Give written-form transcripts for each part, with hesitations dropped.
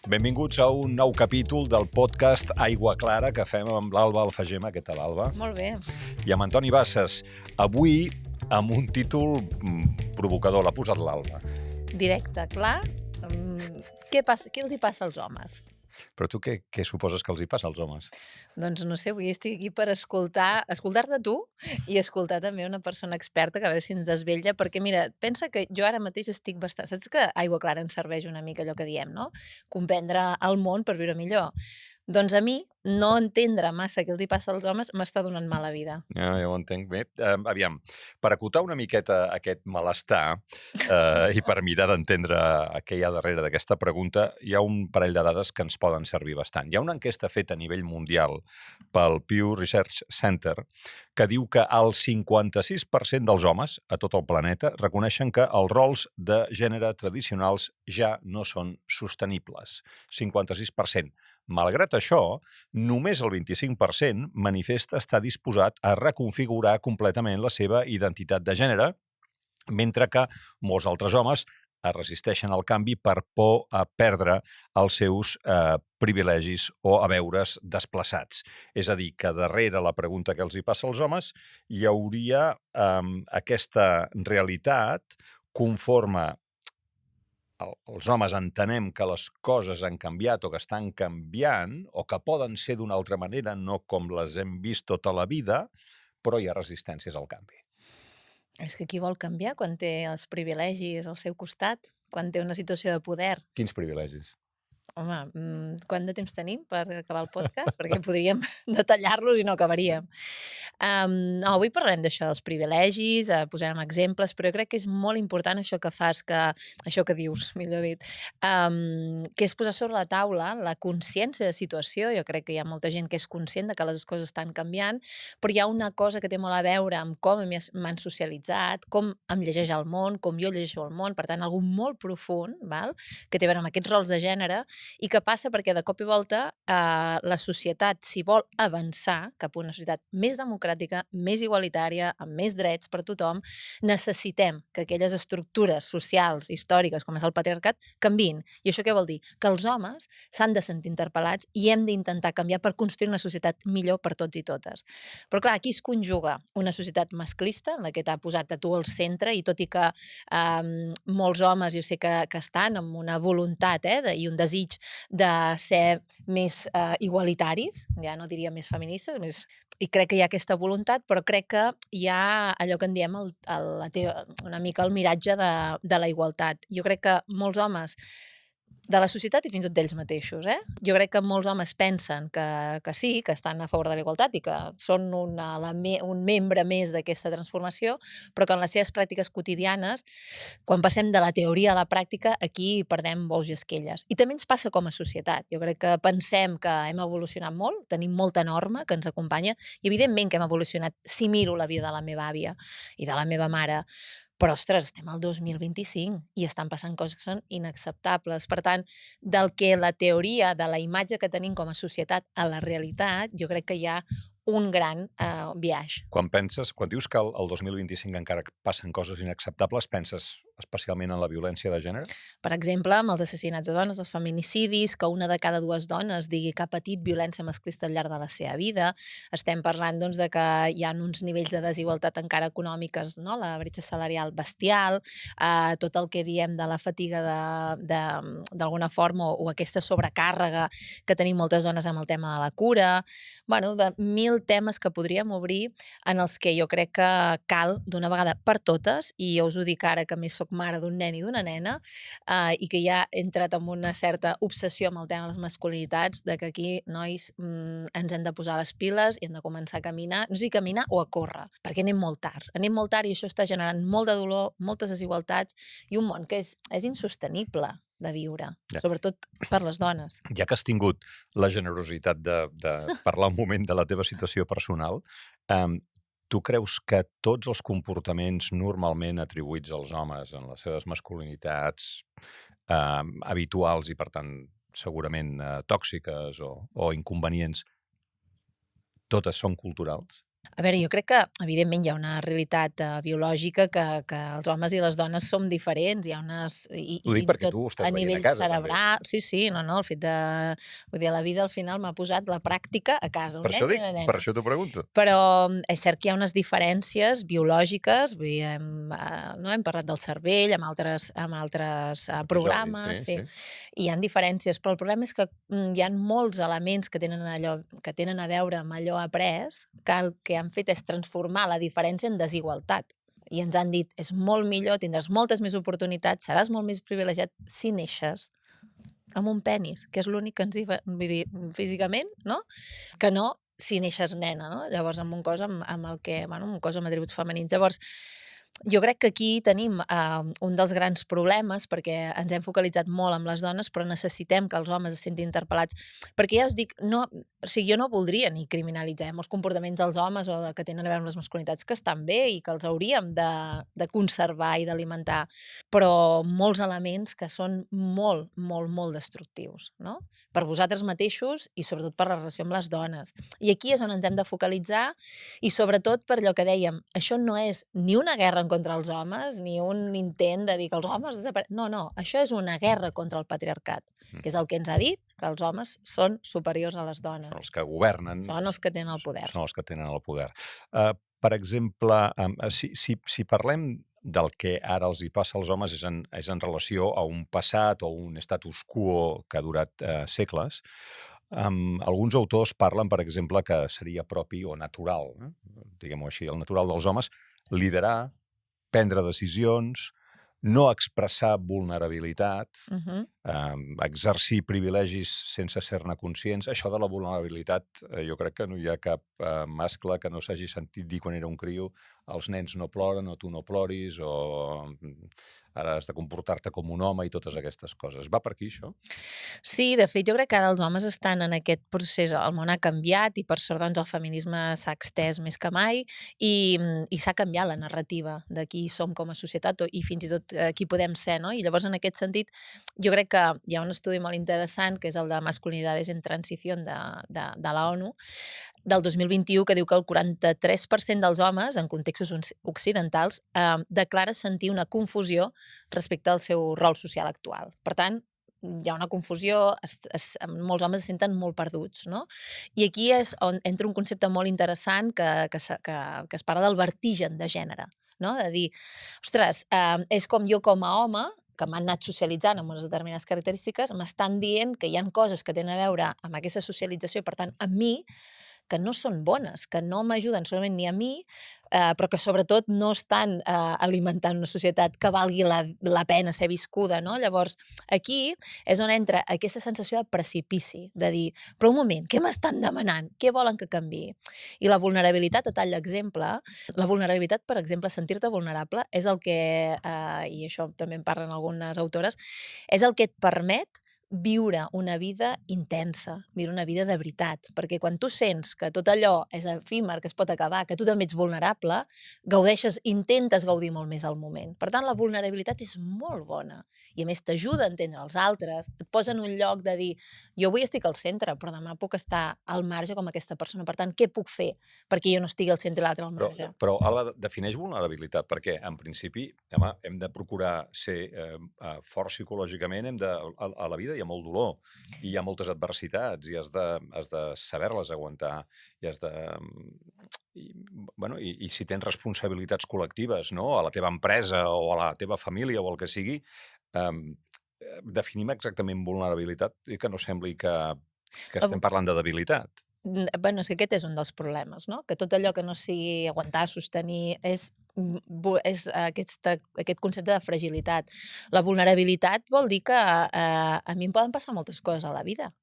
Benvinguts a un nou capítol del podcast Aigua Clara que fem amb l'Alba Alfagema. Què tal, Alba? Molt bé. I amb Antoni Bassas. Avui amb un títol provocador, l'ha posat l'Alba. Directe, clar. Què els hi passa als homes? Però tu què suposes que els hi passa als homes? Doncs no sé, avui estic aquí per escoltar-te tu i escoltar també una persona experta que a veure si ens desvetlla, perquè mira, pensa que jo ara mateix estic bastant... Saps que Aigua Clara ens serveix una mica allò que diem, no? Comprendre el món per viure millor. Doncs a mi, no entendre massa què els hi passa als homes m'està donant mala vida. Ja ho entenc bé. Aviam, per acotar una miqueta aquest malestar i per mirar d'entendre què hi ha darrere d'aquesta pregunta, hi ha un parell de dades que ens poden servir bastant. Hi ha una enquesta feta a nivell mundial pel Pew Research Center que diu que el 56% dels homes a tot el planeta reconeixen que els rols de gènere tradicionals ja no són sostenibles. 56%. Malgrat això, només el 25% manifesta estar disposat a reconfigurar completament la seva identitat de gènere, mentre que molts altres homes es resisteixen al canvi per por a perdre els seus privilegis o a veure's desplaçats. És a dir, que darrere la pregunta que els hi passa als homes hi hauria aquesta realitat conforme els homes entenem que les coses han canviat o que estan canviant o que poden ser d'una altra manera, no com les hem vist tota la vida, però hi ha resistències al canvi. És que qui vol canviar quan té els privilegis al seu costat, quan té una situació de poder? Quins privilegis? Home, quant de temps tenim per acabar el podcast? Perquè podríem detallar-los i no acabaríem. No, avui parlarem d'això, dels privilegis, posarem exemples, però jo crec que és molt important això que fas, això que dius, millor dit, que és posar sobre la taula la consciència de situació. Jo crec que hi ha molta gent que és conscient de que les coses estan canviant, però hi ha una cosa que té molt a veure amb com m'han socialitzat, com em llegeix el món, com jo llegeixo el món, per tant, algú molt profund, val? Que té a veure amb aquests rols de gènere, i que passa perquè de cop i volta la societat, si vol avançar cap a una societat més democràtica, més igualitària, amb més drets per tothom, necessitem que aquelles estructures socials, històriques, com és el patriarcat, canviïn. I això què vol dir? Que els homes s'han de sentir interpel·lats i hem d'intentar canviar per construir una societat millor per tots i totes. Però clar, aquí es conjuga una societat masclista, en la que t'ha posat a tu al centre, i tot i que molts homes jo sé que estan amb una voluntat i un desig de ser més igualitaris, ja no diria més feministes, i crec que hi ha aquesta voluntat, però crec que hi ha allò que en diem una mica el miratge de la igualtat. Jo crec que molts homes de la societat i fins i tot d'ells mateixos. Jo crec que molts homes pensen que sí, que estan a favor de la igualtat i que són un membre més d'aquesta transformació, però que en les seves pràctiques quotidianes, quan passem de la teoria a la pràctica, aquí perdem bous i esquelles. I també ens passa com a societat. Jo crec que pensem que hem evolucionat molt, tenim molta norma que ens acompanya, i evidentment que hem evolucionat si miro la vida de la meva àvia i de la meva mare, però, ostres, estem al 2025 i estan passant coses que són inacceptables. Per tant, del que la teoria, de la imatge que tenim com a societat a la realitat, jo crec que hi ha un gran biaix. Quan dius que el 2025 encara passen coses inacceptables, penses especialment en la violència de gènere? Per exemple, amb els assassinats de dones, els feminicidis, que una de cada dues dones digui que ha patit violència masclista al llarg de la seva vida. Estem parlant doncs, de que hi ha uns nivells de desigualtat encara econòmiques, no? La bretxa salarial bestial, tot el que diem de la fatiga d'alguna forma o aquesta sobrecàrrega que tenim moltes dones amb el tema de la cura, de mil temes que podríem obrir en els que jo crec que cal d'una vegada per totes, i jo us ho dic ara que més soc mare d'un nen i d'una nena i que ja he entrat en una certa obsessió amb el tema de les masculinitats, de que aquí, nois, ens hem de posar les piles i hem de començar a caminar, no sé si caminar o a córrer, perquè anem molt tard i això està generant molt de dolor, moltes desigualtats i un món que és insostenible de viure, sobretot per les dones. Ja que has tingut la generositat de parlar un moment de la teva situació personal, tu creus que tots els comportaments normalment atribuïts als homes en les seves masculinitats habituals i, per tant, segurament tòxiques o inconvenients, totes són culturals? A veure, jo crec que, evidentment, hi ha una realitat biològica que els homes i les dones som diferents, hi ha unes... I Ho dic fins i perquè tot tu ho estàs a veient a nivell casa, també. cerebral... Sí, sí, no, el fet de... Vull dir, la vida al final m'ha posat la pràctica a casa, un Per això nen i dic, una per nena. això t'ho pregunto. Però és cert que hi ha unes diferències biològiques, vull dir, no hem parlat del cervell, amb altres Episodis, programes, sí, sí. hi han diferències, però el problema és que hi ha molts elements que tenen a veure amb allò après, que el que han fet és transformar la diferència en desigualtat. I ens han dit, és molt millor, tindràs moltes més oportunitats, seràs molt més privilegiat si neixes amb un penis, que és l'únic que ens vull dir, físicament, no? Que no si neixes nena, no? Llavors, amb un cos amb el que, bueno, un cos amb atributs femenins. Llavors, jo crec que aquí tenim un dels grans problemes, perquè ens hem focalitzat molt amb les dones, però necessitem que els homes es sentin interpel·lats, perquè ja us dic, no, o sigui, jo no voldria ni criminalitzar els comportaments dels homes o que tenen a veure amb les masculinitats, que estan bé i que els hauríem de conservar i d'alimentar, però molts elements que són molt, molt, molt destructius, no? Per vosaltres mateixos i sobretot per la relació amb les dones. I aquí és on ens hem de focalitzar i sobretot per allò que dèiem, això no és ni una guerra en contra els homes, ni un intent de dir que els homes no, això és una guerra contra el patriarcat, que és el que ens ha dit que els homes són superiors a les dones. Són els que governen. Són els que tenen el poder. Són els que tenen el poder. Per exemple, si parlem del que ara els hi passa als homes és en relació a un passat o un status quo que ha durat segles, alguns autors parlen, per exemple, que seria propi o natural, diguem-ho així, el natural dels homes, liderar, prendre decisions, no expressar vulnerabilitat, exercir privilegis sense ser-ne conscients. Això de la vulnerabilitat, jo crec que no hi ha cap mascle que no s'hagi sentit dir quan era un criu, els nens no ploren o tu no ploris o ara has de comportar-te com un home i totes aquestes coses. Va per aquí, això? Sí, de fet, jo crec que ara els homes estan en aquest procés, el món ha canviat i per sort doncs, el feminisme s'ha extès més que mai i s'ha canviat la narrativa de qui som com a societat i fins i tot qui podem ser, no? I llavors, en aquest sentit, jo crec que hi ha un estudi molt interessant, que és el de Masculinidades en Transició de la ONU, del 2021, que diu que el 43% dels homes, en contextos occidentals, declara sentir una confusió respecte al seu rol social actual. Per tant, hi ha una confusió, molts homes es senten molt perduts, no? I aquí és on entra un concepte molt interessant que es parla del vertigen de gènere, no? De dir, ostres, és com jo com a home, que m'han anat socialitzant amb unes determinades característiques, m'estan dient que hi ha coses que tenen a veure amb aquesta socialització, per tant, amb mi, que no són bones, que no m'ajuden solament ni a mi, però que sobretot no estan alimentant una societat que valgui la pena ser viscuda, no? Llavors, aquí és on entra aquesta sensació de precipici, de dir, però un moment, què m'estan demanant? Què volen que canviï? I la vulnerabilitat, a tall d'exemple, la vulnerabilitat, per exemple, sentir-te vulnerable, és el que, i això també en parlen algunes autores, és el que et permet viure una vida intensa, viure una vida de veritat, perquè quan tu sents que tot allò és efímer, que es pot acabar, que tu també ets vulnerable, gaudeixes, intentes gaudir molt més al moment. Per tant, la vulnerabilitat és molt bona i a més t'ajuda a entendre els altres, et posa en un lloc de dir, jo avui estic al centre, però demà puc estar al marge com aquesta persona, per tant, què puc fer perquè jo no estigui al centre i l'altre al marge? Però Alba, defineix vulnerabilitat, perquè en principi hem de procurar ser forts psicològicament, a la vida hi ha molt dolor i hi ha moltes adversitats i has de saber-les aguantar i has de... I si tens responsabilitats col·lectives, no? A la teva empresa o a la teva família o el que sigui, definim exactament vulnerabilitat i que no sembli que estem parlant de debilitat. Bueno, és que aquest és un dels problemes, no? Que tot allò que no sigui aguantar, sostenir, és aquest concepte de fragilitat. La vulnerabilitat vol dir que a mi em poden passar moltes coses a la vida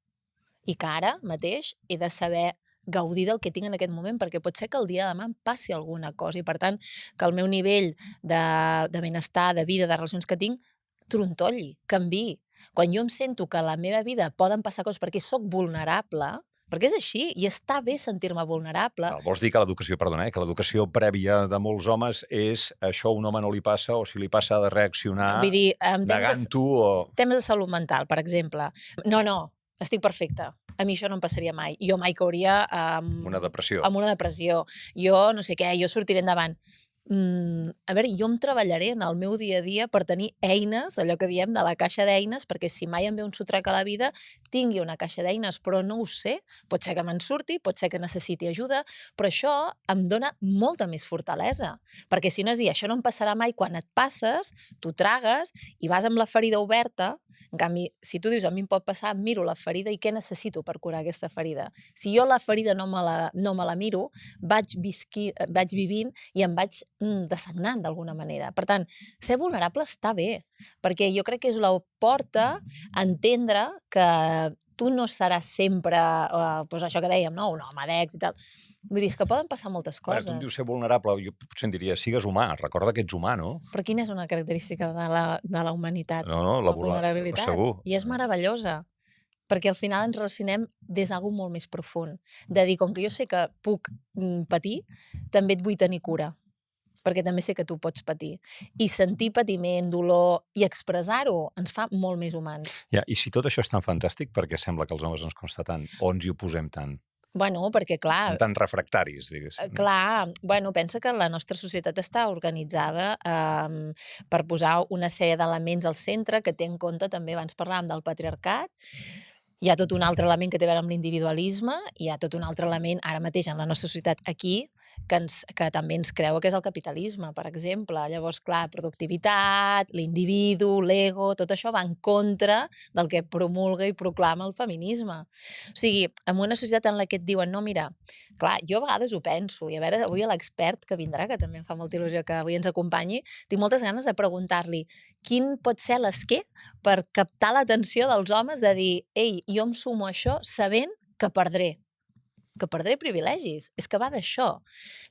i que ara mateix he de saber gaudir del que tinc en aquest moment, perquè pot ser que el dia de demà em passi alguna cosa i, per tant, que el meu nivell de benestar, de vida, de relacions que tinc, trontolli, canviï. Quan jo em sento que a la meva vida poden passar coses perquè sóc vulnerable, perquè és així, i està bé sentir-me vulnerable. Vols dir que l'educació, perdona, que l'educació prèvia de molts homes és això a un home no li passa, o si li passa ha de reaccionar negant-ho o... Temes de salut mental, per exemple. No, estic perfecta. a mi això no em passaria mai. Jo mai cauria Una depressió. amb una depressió. Jo no sé què, jo sortiré endavant. A veure, jo em treballaré en el meu dia a dia per tenir eines, allò que diem de la caixa d'eines, perquè si mai em ve un sotrac a la vida, tingui una caixa d'eines, però no ho sé. Pot ser que me'n surti, pot ser que necessiti ajuda, però això em dona molta més fortalesa. Perquè si no és dir, això no em passarà mai, quan et passes, tu tragues i vas amb la ferida oberta. En canvi, si tu dius, a mi em pot passar, miro la ferida i què necessito per curar aquesta ferida? Si jo la ferida no me la miro, vaig vivint i em vaig dessagnant d'alguna manera. Per tant, ser vulnerable està bé, perquè jo crec que és la porta a entendre que tu no seràs sempre, doncs això que dèiem, no? Un home d'èxit i tal. Vull dir, és que poden passar moltes coses. Tu em dius ser vulnerable, jo potser em diria, sigues humà, recorda que ets humà, no? Però quina és una característica de la humanitat? No, la vulnerabilitat. Segur. I és meravellosa, perquè al final ens relacionem des d'algú molt més profund. De dir, com que jo sé que puc patir, també et vull tenir cura, perquè també sé que tu pots patir. I sentir patiment, dolor i expressar-ho ens fa molt més humans. Ja, i si tot això és tan fantàstic, per què sembla que els homes ens costa tant? O ens hi oposem tant? Bueno, perquè clar... Són tan refractaris, diguéssim. Clar, bueno, pensa que la nostra societat està organitzada per posar una sèrie d'elements al centre que té en compte, també abans parlàvem del patriarcat, hi ha tot un altre element que té a veure amb l'individualisme, hi ha tot un altre element ara mateix en la nostra societat aquí, que també ens creu que és el capitalisme, per exemple. Llavors, clar, productivitat, l'individu, l'ego, tot això va en contra del que promulga i proclama el feminisme. O sigui, en una societat en la que et diuen, no, mira, clar, jo a vegades ho penso, i a veure, avui l'expert que vindrà, que també em fa molta il·lusió que avui ens acompanyi, tinc moltes ganes de preguntar-li quin pot ser l'esquer per captar l'atenció dels homes de dir, ei, jo em sumo a això sabent que perdré privilegis. És que va d'això.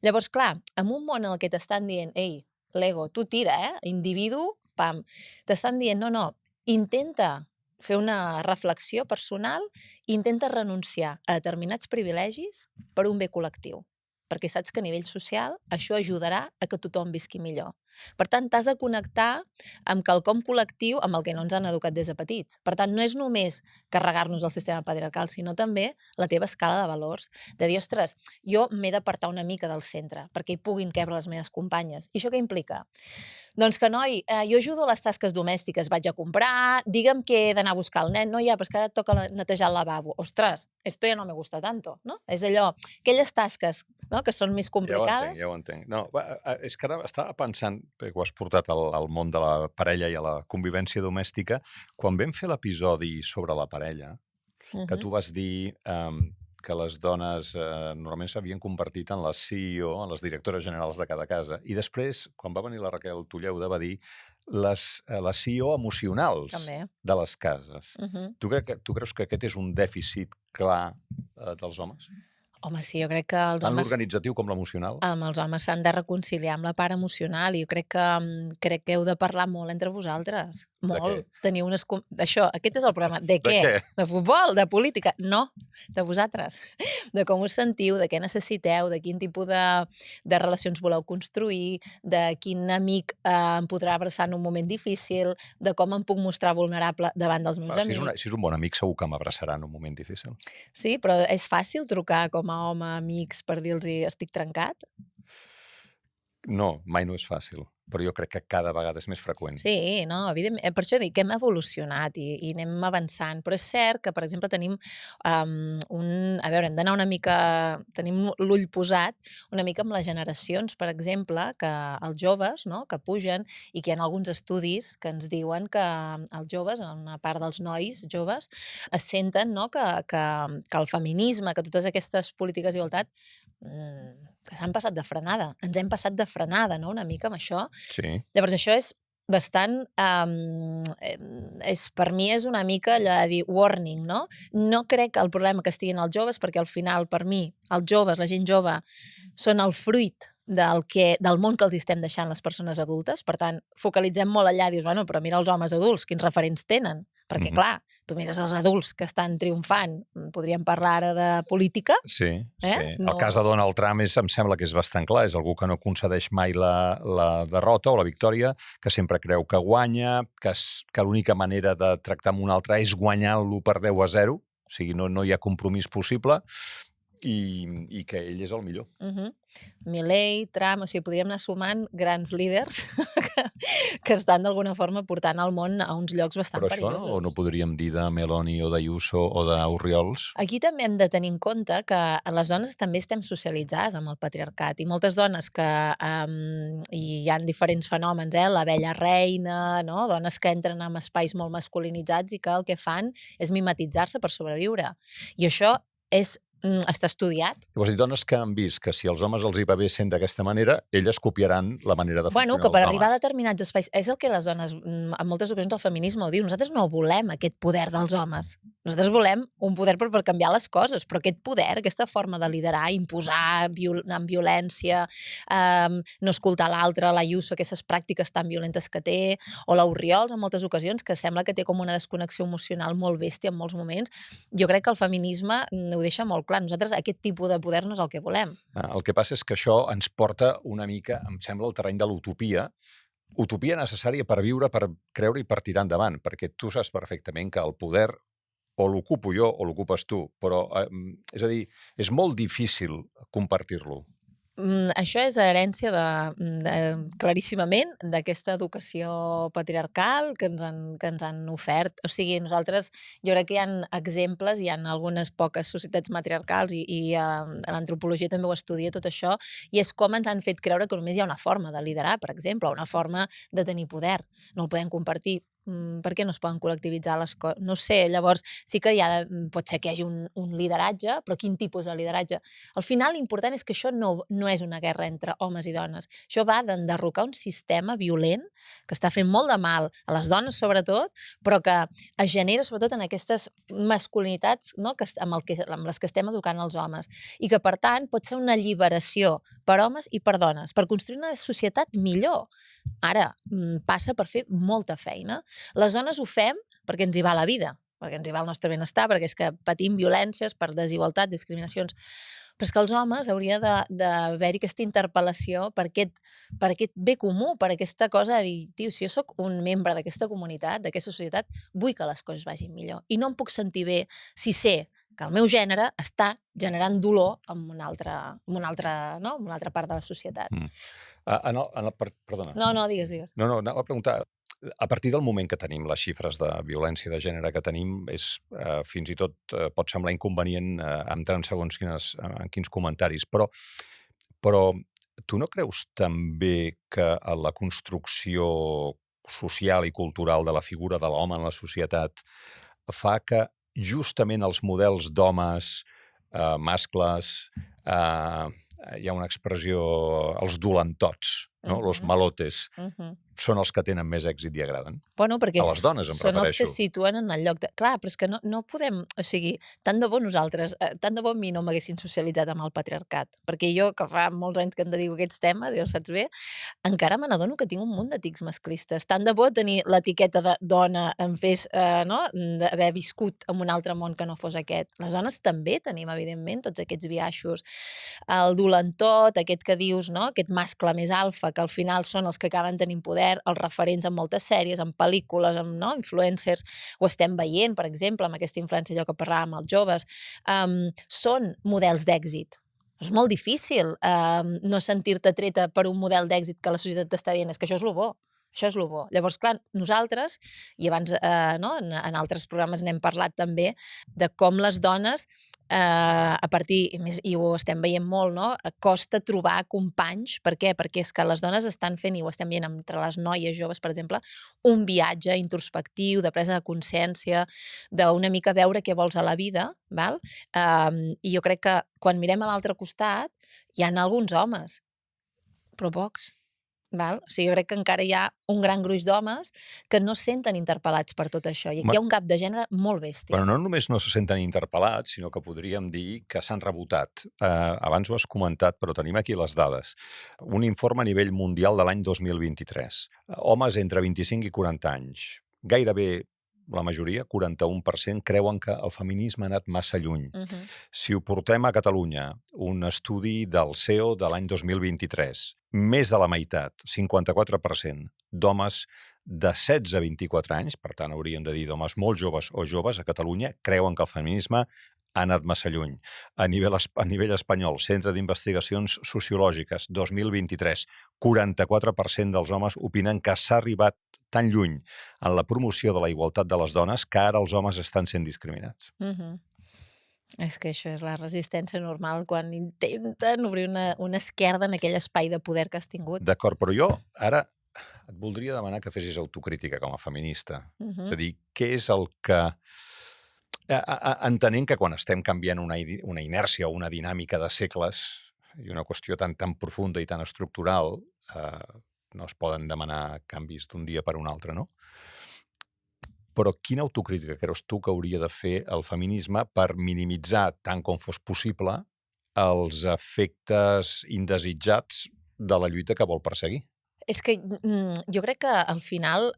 Llavors, clar, en un món en el que t'estan dient, ei, l'ego, tu tira, individu, pam, t'estan dient, no, intenta fer una reflexió personal, intenta renunciar a determinats privilegis per un bé col·lectiu, perquè saps que a nivell social això ajudarà a que tothom visqui millor. Per tant, t'has de connectar amb quelcom col·lectiu amb el que no ens han educat des de petits. Per tant, no és només carregar-nos el sistema patriarcal, sinó també la teva escala de valors. De dir, ostres, jo m'he d'apartar una mica del centre perquè hi puguin cabre les meves companyes. I això què implica? Doncs que, noi, jo ajudo a les tasques domèstiques, vaig a comprar, digue'm que he d'anar a buscar el nen, no, ja, però és que ara et toca netejar el lavabo. Ostres, esto ya no me gusta tanto, no? És allò, aquelles tasques, no?, que són més complicades. Ja ho entenc. No, és que ara estava pensant, perquè ho has portat al món de la parella i a la convivència domèstica, quan vam fer l'episodi sobre la parella, que tu vas dir que les dones normalment s'havien convertit en les CEO, en les directores generals de cada casa, i després, quan va venir la Raquel Tulleuda, va dir les CEO emocionals també de les cases. Tu creus que aquest és un dèficit clar dels homes? Home, sí, jo crec que els Tant homes... l'organitzatiu com l'emocional? Els homes s'han de reconciliar amb la part emocional i jo crec que heu de parlar molt entre vosaltres. Molt. Teniu unes... Això, aquest és el problema. De què? De futbol? De política? No, de vosaltres. De com us sentiu, de què necessiteu, de quin tipus de relacions voleu construir, de quin amic em podrà abraçar en un moment difícil, de com em puc mostrar vulnerable davant dels meus amics. Si és un bon amic, segur que m'abraçarà en un moment difícil. Sí, però és fàcil trucar com a home, amics, per dir-los estic trencat? No, mai no és fàcil, però jo crec que cada vegada és més freqüent. Sí, no, evidentment. Per això dic que hem evolucionat i anem avançant, però és cert que, per exemple, tenim a veure, hem d'anar una mica... Tenim l'ull posat una mica amb les generacions, per exemple, que els joves, no?, que pugen, i que hi ha alguns estudis que ens diuen que els joves, una part dels nois joves, es senten, no?, que el feminisme, que totes aquestes polítiques d'igualtat que s'han passat de frenada. Ens hem passat de frenada, no?, una mica amb això. Sí. Llavors això és bastant... per mi és una mica allò de dir warning, no? No crec que el problema que estiguin els joves, perquè al final, per mi, els joves, la gent jove, són el fruit del món que els estem deixant les persones adultes. Per tant, focalitzem molt allà i dius, bueno, però mira els homes adults, quins referents tenen? Perquè, clar, tu mires els adults que estan triomfant, podríem parlar ara de política. Sí, sí. El cas de Donald Trump em sembla que és bastant clar, és algú que no concedeix mai la derrota o la victòria, que sempre creu que guanya, que l'única manera de tractar amb un altre és guanyar-lo per 10-0, O sigui, no hi ha compromís possible i que ell és el millor. Milei, Trump, o sigui, podríem anar sumant grans líders que estan d'alguna forma portant el món a uns llocs bastant Però això perillosos. no podríem dir de Meloni o d'Ayuso o d'Orriols? Aquí també hem de tenir en compte que les dones també estem socialitzades amb el patriarcat i moltes dones que hi ha diferents fenòmens, l'abella reina, no? Dones que entren en espais molt masculinitzats i que el que fan és mimetitzar-se per sobreviure. I això està estudiat. Vols dir, dones que han vist que si els homes els hi va bé sent d'aquesta manera, elles copiaran la manera de funcionar Que per dels arribar a homes. determinats espais, és el que les dones, en moltes ocasions el feminisme ho diu, nosaltres no volem aquest poder dels homes. Nosaltres volem un poder per canviar les coses, però aquest poder, aquesta forma de liderar, imposar amb violència, no escoltar l'altre, l'Ayuso, aquestes pràctiques tan violentes que té, o l'Orriols en moltes ocasions, que sembla que té com una desconnexió emocional molt bèstia en molts moments. Jo crec que el feminisme ho deixa molt clar. Nosaltres aquest tipus de poder no és el que volem. El que passa és que això ens porta una mica, em sembla, al terreny de l'utopia, utopia necessària per viure, per creure i per tirar endavant, perquè tu saps perfectament que el poder o l'ocupo jo o l'ocupes tu, però, és a dir, és molt difícil compartir-lo. Això és herència claríssimament d'aquesta educació patriarcal que ens han ofert. O sigui, nosaltres, jo crec que hi ha exemples, hi ha algunes poques societats matriarcals i l'antropologia també ho estudia tot això, i és com ens han fet creure que només hi ha una forma de liderar, per exemple, o una forma de tenir poder. No el podem compartir. Per què no es poden col·lectivitzar les coses? No sé, llavors sí que pot ser que hi hagi un lideratge, però quin tipus de lideratge? Al final l'important és que això no és una guerra entre homes i dones. Això va d'enderrocar un sistema violent que està fent molt de mal a les dones sobretot, però que es genera sobretot en aquestes masculinitats, no? amb les que estem educant els homes, i que per tant pot ser una alliberació per homes i per dones, per construir una societat millor. Ara, passa per fer molta feina. Les dones ho fem perquè ens hi va la vida, perquè ens hi va el nostre benestar, perquè és que patim violències per desigualtats, discriminacions. Però és que els homes hauria d'haver-hi aquesta interpel·lació per aquest bé comú, per aquesta cosa de dir, tio, si jo sóc un membre d'aquesta comunitat, d'aquesta societat, vull que les coses vagin millor. I no em puc sentir bé si sé que el meu gènere està generant dolor en una altra part de la societat. Perdona. No, digues. No, anava a preguntar, a partir del moment que tenim les xifres de violència de gènere que tenim, fins i tot pot semblar inconvenient entrar en segons quins comentaris, però tu no creus també que la construcció social i cultural de la figura de l'home en la societat fa que justament els models d'homes, mascles, hi ha una expressió, els dolentots, no? Los malotes, són els que tenen més èxit i agraden. Bueno, perquè a les dones, em són els que refereixo. es situen en el lloc de... Clar, però és que no podem... O sigui, tant de bo nosaltres, tant de bo a mi no m'haguessin socialitzat amb el patriarcat, perquè jo, que fa molts anys que em dedico a aquests temes, ja ho saps bé, encara me n'adono que tinc un munt de tics masclistes. Tant de bo tenir l'etiqueta de dona em fes, d'haver viscut en un altre món que no fos aquest. Les dones també tenim, evidentment, tots aquests biaixos. El dolentot, aquest que dius, no? Aquest mascle més alfa, que al final són els que acaben tenint poder, els referents en moltes sèries, en pel·lícules, amb influencers, ho estem veient, per exemple, amb aquesta influència allò que parlàvem als joves, són models d'èxit. És molt difícil no sentir-te treta per un model d'èxit que la societat t'està dient, és que això és lo bo. Això és el bo. Llavors, clar, nosaltres, i abans en altres programes n'hem parlat també, de com les dones a partir, i ho estem veient molt, no? Costa trobar companys. Per què? Perquè és que les dones estan fent, i ho estem veient entre les noies joves, per exemple, un viatge introspectiu, de presa de consciència, d'una mica veure què vols a la vida, val? I jo crec que quan mirem a l'altre costat hi ha alguns homes, però pocs. Val? O sigui, jo crec que encara hi ha un gran gruix d'homes que no es senten interpel·lats per tot això. I aquí hi ha un gap de gènere molt bèstia. Però no només no se senten interpel·lats, sinó que podríem dir que s'han rebotat. Abans ho has comentat, però tenim aquí les dades. Un informe a nivell mundial de l'any 2023. Homes entre 25 i 40 anys. Gairebé la majoria, 41%, creuen que el feminisme ha anat massa lluny. Si ho portem a Catalunya, un estudi del CEO de l'any 2023, més de la meitat, 54%, d'homes de 16 a 24 anys, per tant hauríem de dir d'homes molt joves o joves a Catalunya, creuen que el feminisme ha anat massa lluny. A nivell espanyol, Centre d'Investigacions Sociològiques, 2023, 44% dels homes opinen que s'ha arribat tan lluny en la promoció de la igualtat de les dones que ara els homes estan sent discriminats. És que això és la resistència normal quan intenten obrir una esquerda en aquell espai de poder que has tingut. D'acord, però jo ara et voldria demanar que fessis autocrítica com a feminista. És a dir, què és el que... Entenent que quan estem canviant una inèrcia o una dinàmica de segles i una qüestió tan profunda i tan estructural, no es poden demanar canvis d'un dia per un altre, no? Però quina autocrítica creus tu que hauria de fer el feminisme per minimitzar, tant com fos possible, els efectes indesitjats de la lluita que vol perseguir? És que jo crec que al final,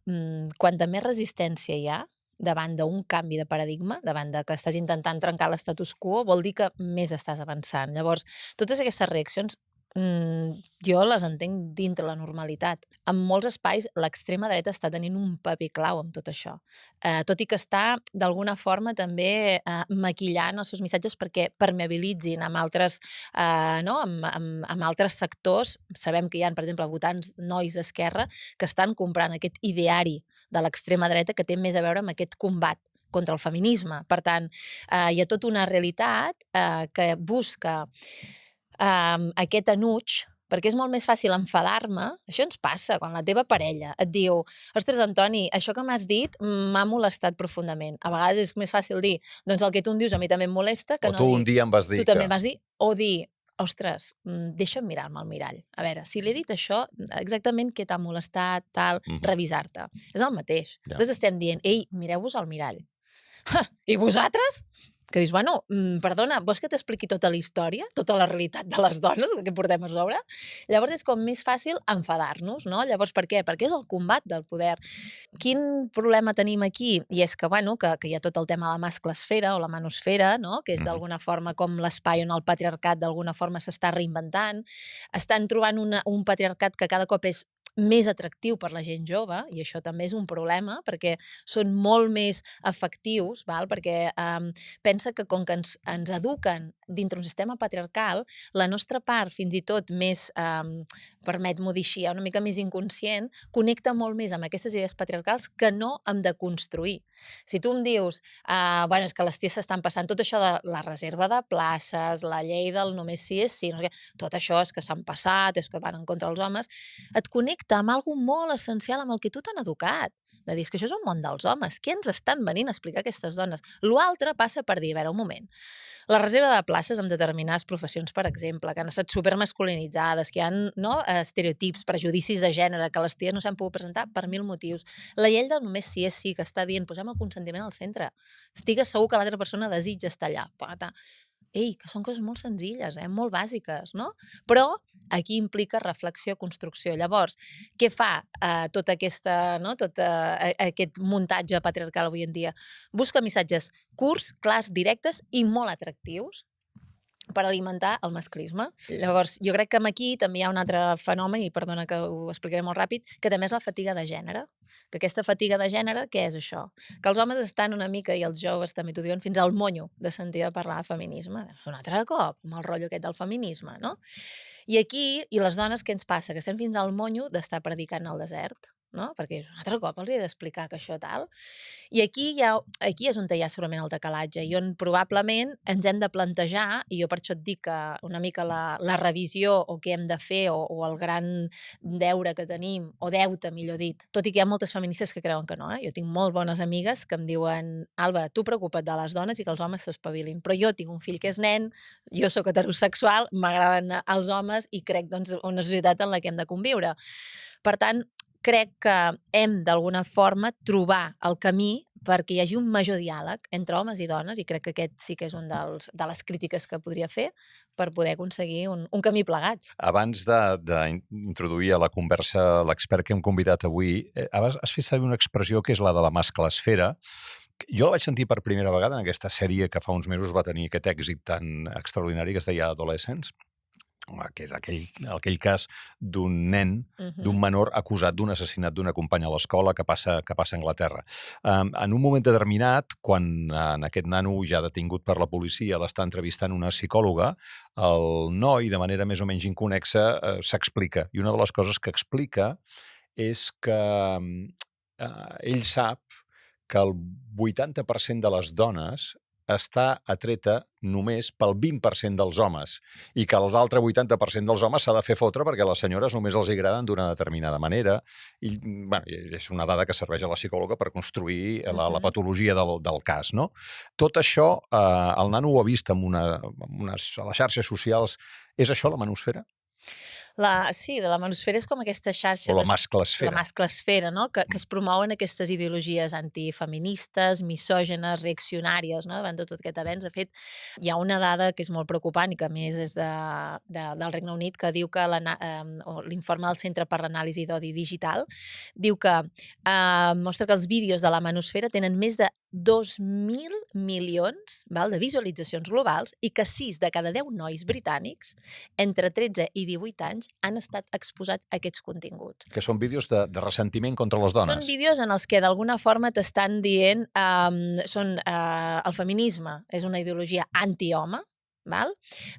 quanta més resistència hi ha davant d'un canvi de paradigma, davant de que estàs intentant trencar l'estatus quo, vol dir que més estàs avançant. Llavors, totes aquestes reaccions jo les entenc dintre la normalitat. En molts espais l'extrema dreta està tenint un paper clau en tot això. Tot i que està d'alguna forma també maquillant els seus missatges perquè permeabilitzin amb altres, amb altres sectors. Sabem que hi ha, per exemple, votants nois d'esquerra que estan comprant aquest ideari de l'extrema dreta que té més a veure amb aquest combat contra el feminisme. Per tant, hi ha tota una realitat que busca aquest enuig, perquè és molt més fàcil enfadar-me. Això ens passa quan la teva parella et diu: ostres, Antoni, això que m'has dit m'ha molestat profundament. A vegades és més fàcil dir, doncs el que tu em dius a mi també em molesta, que o no tu dir, un dia em vas dir tu també em vas dir, o dir, ostres, deixa'm mirar-me al mirall. A veure, si li he dit això, exactament què t'ha molestat, tal, revisar-te. És el mateix. Nosaltres estem dient, ei, mireu-vos al mirall. I vosaltres? Que dius, bueno, perdona, vols que t'expliqui tota la història, tota la realitat de les dones que portem a sobre? Llavors és com més fàcil enfadar-nos, no? Llavors, per què? Perquè és el combat del poder. Quin problema tenim aquí? I és que, bueno, que hi ha tot el tema de la masclesfera o la manosfera, no? Que és d'alguna forma com l'espai on el patriarcat d'alguna forma s'està reinventant. Estan trobant un patriarcat que cada cop és més atractiu per la gent jove, i això també és un problema, perquè són molt més efectius, val? Perquè pensa que com que ens eduquen dintre un sistema patriarcal, la nostra part, fins i tot més, permet-m'ho dir així, una mica més inconscient, connecta molt més amb aquestes idees patriarcals que no amb de construir. Si tu em dius, bueno, és que les ties s'estan passant tot això de la reserva de places, la llei del només sí és sí, no sé què, tot això és que s'han passat, és que van en contra dels homes, et connecta amb alguna molt essencial amb el que tu t'han educat. De dir, que això és un món dels homes. Què ens estan venint a explicar aquestes dones? L'altre passa per dir, a veure, un moment. La reserva de places en determinades professions, per exemple, que han estat supermasculinitzades, que hi ha estereotips, prejudicis de gènere, que les ties no s'han pogut presentar per 1000 motius. La llei del només sí és sí, que està dient, posem el consentiment al centre. Estigues segur que l'altra persona desitja estar allà. Ei, que són coses molt senzilles, molt bàsiques, no? Però aquí implica reflexió, construcció. Llavors, què fa tot aquest muntatge patriarcal avui en dia? Busca missatges curts, clars, directes i molt atractius per alimentar el masclisme. Llavors, jo crec que aquí també hi ha un altre fenomen, i perdona que ho explicaré molt ràpid, que també és la fatiga de gènere. Que aquesta fatiga de gènere, què és això? Que els homes estan una mica, i els joves també t'ho diuen, fins al monyo de sentir parlar de feminisme. Un altre cop, amb el rotllo aquest del feminisme, no? I aquí, i les dones, què ens passa? Que estem fins al monyo d'estar predicant al desert, no? Perquè un altre cop els he d'explicar que això tal. I aquí és on hi ha segurament el decalatge i on probablement ens hem de plantejar, i jo per això et dic que una mica la revisió o què hem de fer o el gran deure que tenim, o deute, millor dit, tot i que hi ha moltes feministes que creuen que no. Jo tinc molt bones amigues que em diuen, Alba, tu preocupa't de les dones i que els homes s'espavilin, però jo tinc un fill que és nen, jo sóc heterosexual, m'agraden els homes i crec doncs una societat en la que hem de conviure. Per tant, crec que hem d'alguna forma trobar el camí perquè hi hagi un major diàleg entre homes i dones, i crec que aquest sí que és un de les crítiques que podria fer per poder aconseguir un camí plegats. Abans d'introduir a la conversa l'expert que hem convidat avui, has fet servir una expressió que és la de la masclesfera. Jo la vaig sentir per primera vegada en aquesta sèrie que fa uns mesos va tenir aquest èxit tan extraordinari que es deia Adolescents, que és aquell cas d'un nen, d'un menor acusat d'un assassinat d'una companya a l'escola que passa a Anglaterra. En un moment determinat, quan en aquest nano ja detingut per la policia l'està entrevistant una psicòloga, el noi, de manera més o menys inconexa, s'explica. I una de les coses que explica és que ell sap que el 80% de les dones està atreta només pel 20% dels homes i que l'altre 80% dels homes s'ha de fer fotre perquè a les senyores només els agraden d'una determinada manera. I, bueno, és una dada que serveix a la psicòloga per construir la patologia del cas, no? Tot això, el nano ho ha vist a les xarxes socials. És això la manusfera? Sí, de la manusfera és com aquesta xarxa... O la masclesfera. La masclesfera, no? Que es promouen aquestes ideologies antifeministes, misògenes, reaccionàries, no? Davant de tot aquest avenç. De fet, hi ha una dada que és molt preocupant i que a més és del Regne Unit, que diu que l'informe del Centre per l'Anàlisi d'Odi Digital diu que mostra que els vídeos de la manusfera tenen més de 2.000 milions de visualitzacions globals i que 6 de cada 10 nois britànics entre 13 i 18 anys han estat exposats a aquests continguts. Que són vídeos de ressentiment contra les dones. Són vídeos en els que d'alguna forma t'estan dient el feminisme és una ideologia anti-home,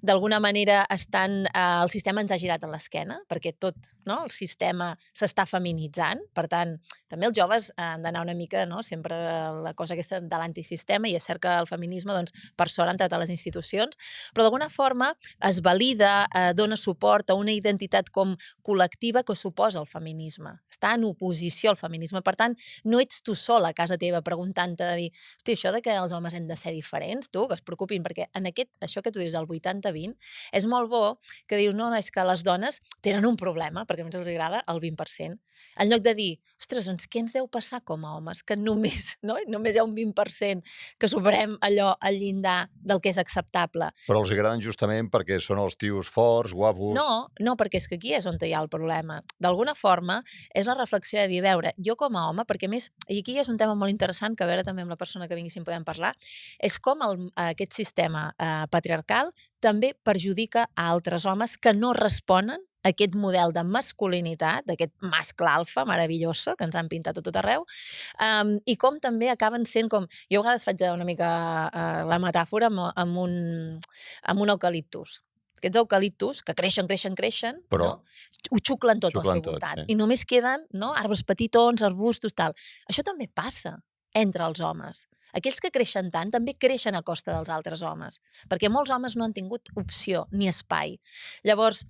d'alguna manera el sistema ens ha girat a l'esquena, perquè tot el sistema s'està feminitzant, per tant, també els joves han d'anar una mica, sempre la cosa aquesta de l'antisistema, i és cert que el feminisme, per sort, ha entrat a les institucions, però d'alguna forma es valida, dona suport a una identitat com col·lectiva que suposa el feminisme. Està en oposició al feminisme, per tant, no ets tu sol a casa teva preguntant-te de dir, hosti, això de que els homes hem de ser diferents, tu, que es preocupin, perquè en això que tu dius, el 80-20, és molt bo que dius, no, és que les dones tenen un problema, perquè només els agrada el 20%. En lloc de dir, ostres, què ens deu passar com a homes, que només hi ha un 20% que superem allò al llindar del que és acceptable. Però els agraden justament perquè són els tios forts, guapos... No, perquè és que aquí és on hi ha el problema. D'alguna forma, és la reflexió de dir, veure, jo com a home, perquè més, i aquí és un tema molt interessant, que a veure també amb la persona que vinguéssim podem parlar, és com aquest sistema patriarcal també perjudica a altres homes que no responen a aquest model de masculinitat, d'aquest mascle alfa meravelloso que ens han pintat a tot arreu, i com també acaben sent com... Jo a vegades faig una mica la metàfora amb un eucaliptus. Aquests eucaliptus que creixen, però ho xuclen tot al seu voltant. I només queden arbres petitons, arbustos, tal. Això també passa entre els homes. Aquells que creixen tant també creixen a costa dels altres homes, perquè molts homes no han tingut opció ni espai. Llavors,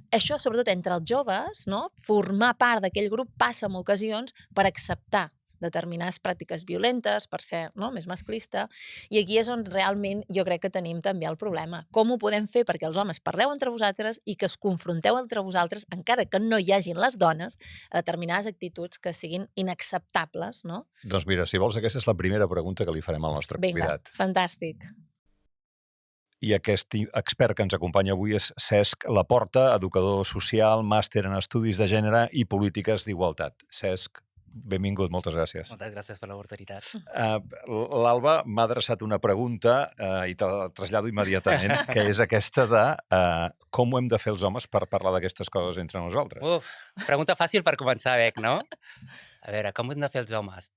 això, sobretot entre els joves, formar part d'aquell grup passa en ocasions per acceptar determinades pràctiques violentes, per ser més masclista, i aquí és on realment jo crec que tenim també el problema. Com ho podem fer perquè els homes parleu entre vosaltres i que es confronteu entre vosaltres, encara que no hi hagin les dones, a determinades actituds que siguin inacceptables, no? Doncs mira, si vols, aquesta és la primera pregunta que li farem al nostre convidat. Vinga, fantàstic. I aquest expert que ens acompanya avui és Cesc Laporta, educador social, màster en estudis de gènere i polítiques d'igualtat. Cesc, benvingut, moltes gràcies. Moltes gràcies per l'oportunitat. L'Alba m'ha adreçat una pregunta i te la trasllado immediatament, que és aquesta de com ho hem de fer els homes per parlar d'aquestes coses entre nosaltres. Pregunta fàcil per començar, Bec, no? A veure, com ho hem de fer els homes?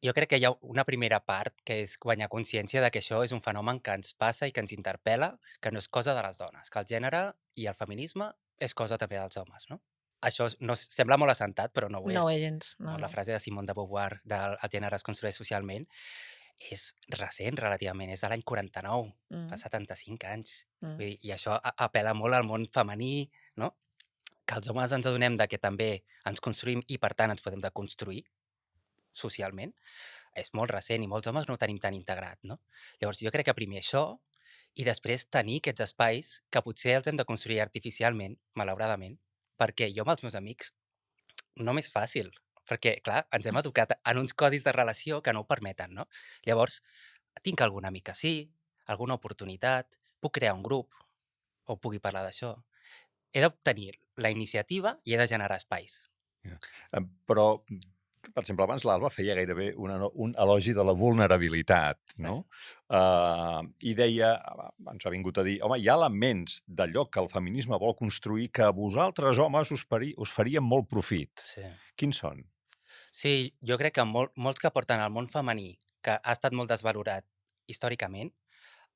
Jo crec que hi ha una primera part, que és guanyar consciència de que això és un fenomen que ens passa i que ens interpel·la, que no és cosa de les dones, que el gènere i el feminisme és cosa també dels homes, no? Això sembla molt assentat, però no ho és. No ho és gens. La frase de Simone de Beauvoir del gènere es construeix socialment és recent, relativament, és de l'any 49, fa 75 anys. I això apel·la molt al món femení, no? Que els homes ens adonem que també ens construïm i, per tant, ens podem deconstruir socialment. És molt recent i molts homes no ho tenim tan integrat, no? Llavors, jo crec que primer això, i després tenir aquests espais que potser els hem de construir artificialment, malauradament, perquè jo amb els meus amics no m'és fàcil, perquè, clar, ens hem educat en uns codis de relació que no ho permeten, no? Llavors, tinc algun amic que sí, alguna oportunitat, puc crear un grup, o pugui parlar d'això. He d'obtenir la iniciativa i he de generar espais. Però Per exemple, abans l'Alba feia gairebé un elogi de la vulnerabilitat, no? I deia, ens ha vingut a dir, home, hi ha elements d'allò que el feminisme vol construir que a vosaltres, homes, us farien molt profit. Sí. Quins són? Sí, jo crec que molts que porten al món femení, que ha estat molt desvalorat històricament,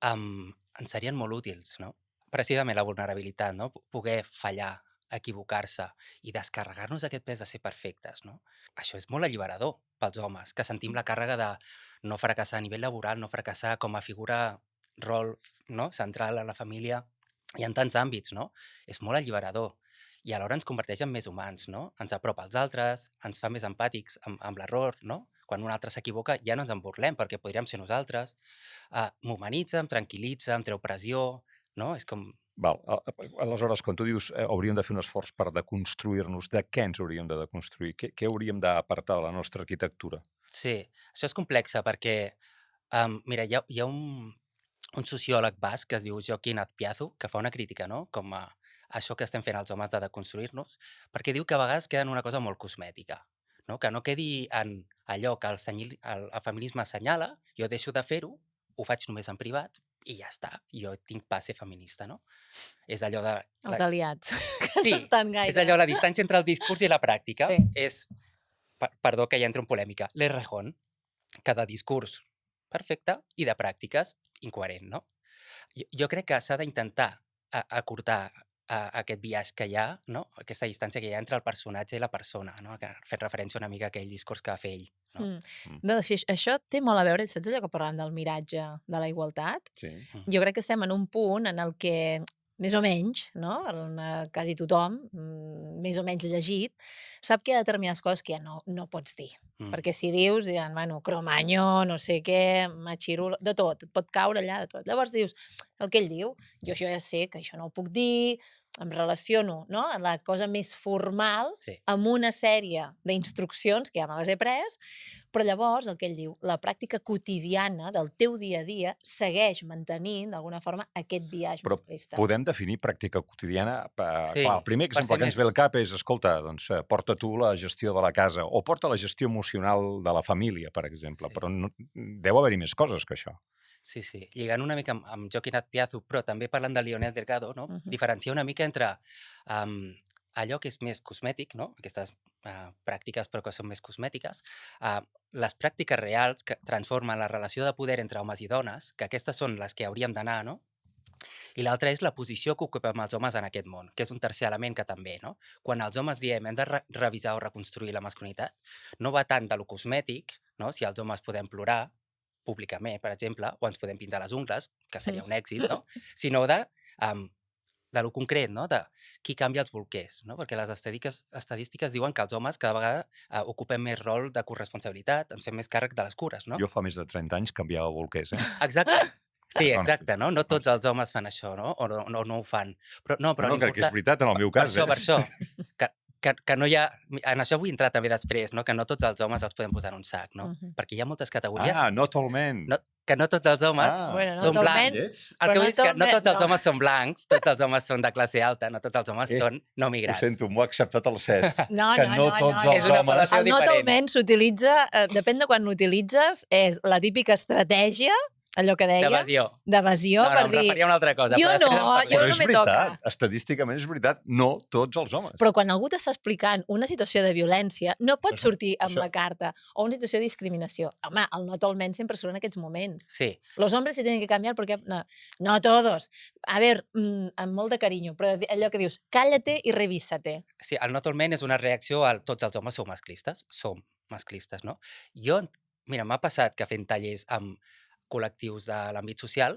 ens serien molt útils, no? Precisament la vulnerabilitat, no? Poder fallar, equivocar-se i descarregar-nos aquest pes de ser perfectes, no? Això és molt alliberador pels homes, que sentim la càrrega de no fracassar a nivell laboral, no fracassar com a figura, rol, no? Central a la família i en tants àmbits, no? És molt alliberador. I alhora ens converteix en més humans, no? Ens apropa als altres, ens fa més empàtics amb l'error, no? Quan un altre s'equivoca ja no ens en burlem perquè podríem ser nosaltres. M'humanitza, em tranquil·litza, em treu pressió, no? És com... Val. Aleshores, quan tu dius hauríem de fer un esforç per deconstruir-nos, de què ens hauríem de deconstruir? Què hauríem d'apartar de la nostra arquitectura? Sí, això és complex perquè, mira, hi ha un sociòleg basc que es diu Joaquín Azpiazu, que fa una crítica, no? Com a això que estem fent els homes de deconstruir-nos, perquè diu que a vegades queda en una cosa molt cosmètica, no? Que no quedi en allò que el feminisme assenyala, jo deixo de fer-ho, ho faig només en privat i ja està, jo tinc passe feminista, no? És allò de... Els aliats, que Sí, no estan gaire. és allò, la distància entre el discurs i la pràctica Sí. és, perdó que ja entro en polèmica, l'Errejón, que de discurs perfecte i de pràctiques incoherent, no? Jo crec que s'ha d'intentar acurtar aquest biaix que hi ha, no? Aquesta distància que hi ha entre el personatge i la persona, no? Que ha fet referència una mica a aquell discurs que va fer ell. No? No, de fet, això té molt a veure, saps allò que parlàvem del miratge de la igualtat? Sí. Jo crec que estem en un punt en el que, més o menys, no? Quasi tothom, més o menys llegit, sap que hi ha determinades coses que ja no pots dir. Perquè si dius, diran, bueno, cromanyo, no sé què, machirulo, de tot, et pot caure allà de tot. Llavors dius, el que ell diu, jo això ja sé que això no ho puc dir, em relaciono, no?, a la cosa més formal, Sí. amb una sèrie d'instruccions que ja me les he pres, però llavors, el que ell diu, la pràctica quotidiana del teu dia a dia segueix mantenint, d'alguna forma, aquest biaix Però masclista. podem definir pràctica quotidiana? Sí, Clar, el primer per exemple ser que ens ve al cap és, escolta, doncs porta tu la gestió de la casa o porta la gestió emocional de la família, per exemple, Sí. però deu haver-hi més coses que això. Sí, sí. Lligant una mica amb Joaquín Azpiazu, però també parlant de Lionel Delgado, no? Diferenciar una mica entre allò que és més cosmètic, no? Aquestes pràctiques però que són més cosmètiques, les pràctiques reals que transformen la relació de poder entre homes i dones, que aquestes són les que hauríem d'anar, no? I l'altra és la posició que ocupem els homes en aquest món, que és un tercer element que també, no? Quan els homes diem hem de revisar o reconstruir la masculinitat, no va tant de lo cosmètic, no? Si els homes podem plorar públicament, per exemple, o ens podem pintar les ungles, que seria un èxit, no? Sinó de lo concret, no? De qui canvia els bolquers, no? Perquè les estadístiques diuen que els homes cada vegada ocupem més rol de corresponsabilitat, ens fem més càrrec de les cures, no? Jo fa més de 30 anys canviava bolquers, Exacte. Sí, Consti. exacte, no? No tots els homes fan això, no? O no ho fan. Però crec que és veritat en el meu cas. Per això, que no hi ha... En això vull entrar també després, no? Que no tots els homes els podem posar en un sac, no? Perquè hi ha moltes categories... not all men. Que no tots els homes Bueno, són not all blancs. men, El que vull dir és que no tots els no. homes són blancs, tots els homes són de classe alta, no tots els homes són no Ho migrats. sento, m'ho ha acceptat el Cesc. No, que no, tots no. És els una homes... apel·lació El not diferent. alment s'utilitza, depèn de quan l'utilitzes, és la típica estratègia, allò que deia, d'evasió, No, per em dir... referia a una altra cosa. Jo però després no, en jo Però parlem. és me veritat, toca. estadísticament és veritat, no tots els homes. Però quan algú t'està explicant una situació de violència, no pots sortir amb això. la carta, o una situació de discriminació. Home, el not all men sempre surt en aquests moments. Sí, Los hombres se tienen que cambiar porque... No todos. A ver, amb molt de carinyo, però allò que dius, cállate i revísate. sí, el not all men és una reacció a tots els homes som masclistes. Som masclistes, no? Jo, mira, m'ha passat que fent tallers amb col·lectius de l'àmbit social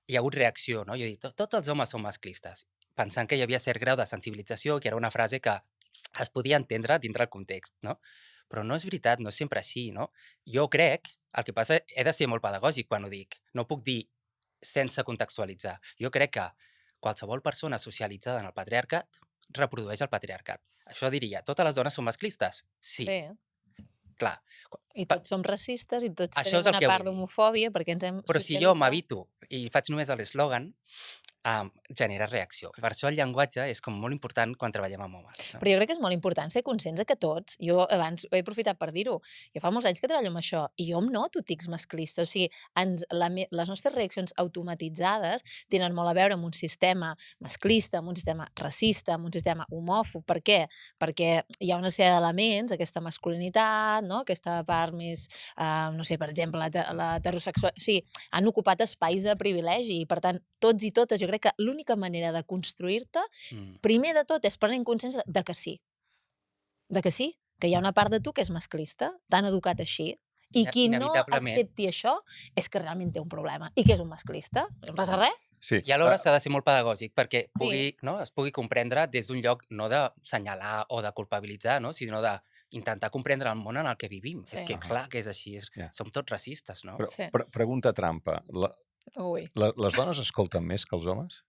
hi ha hagut reacció, no? Jo he dit, tots els homes són masclistes, pensant que hi havia cert grau de sensibilització, que era una frase que es podia entendre dintre el context, no? Però no és veritat, no és sempre així, no? Jo crec, el que passa, he de ser molt pedagògic quan ho dic, no puc dir sense contextualitzar. Jo crec que qualsevol persona socialitzada en el patriarcat reprodueix el patriarcat. Això diria, totes les dones són masclistes? Sí. Clar. I tots som racistes i tots Això és tenim el una que part vull dir. d'homofòbia perquè ens hem Però si jo m'evito i faig només l'eslògan, genera reacció. Per això el llenguatge és com molt important quan treballem amb homes. No? Però jo crec que és molt important ser conscients que tots, jo abans he aprofitat per dir-ho, jo fa molts anys que treballo amb això i jo em noto tics masclistes, o sigui, les nostres reaccions automatitzades tenen molt a veure amb un sistema masclista, amb un sistema racista, amb un sistema homòfob. Per què? Perquè hi ha una sèrie d'elements, aquesta masculinitat, no? Aquesta part més, no sé, per exemple, l'heterosexual... O sigui, han ocupat espais de privilegi i, per tant, tots i totes, jo crec que l'única manera de construir-te, primer de tot, és prenent consciència de que sí. De que sí, que hi ha una part de tu que és masclista, t'han educat així, i qui no accepti això és que realment té un problema. I que és un masclista? No passa res? Sí. I alhora s'ha de ser molt pedagògic perquè es pugui comprendre des d'un lloc no d'assenyalar o de culpabilitzar, no? Sinó d'intentar comprendre el món en el que vivim. És que clar que és així, som tots racistes, no? Pregunta trampa. Les dones escolten més que els homes?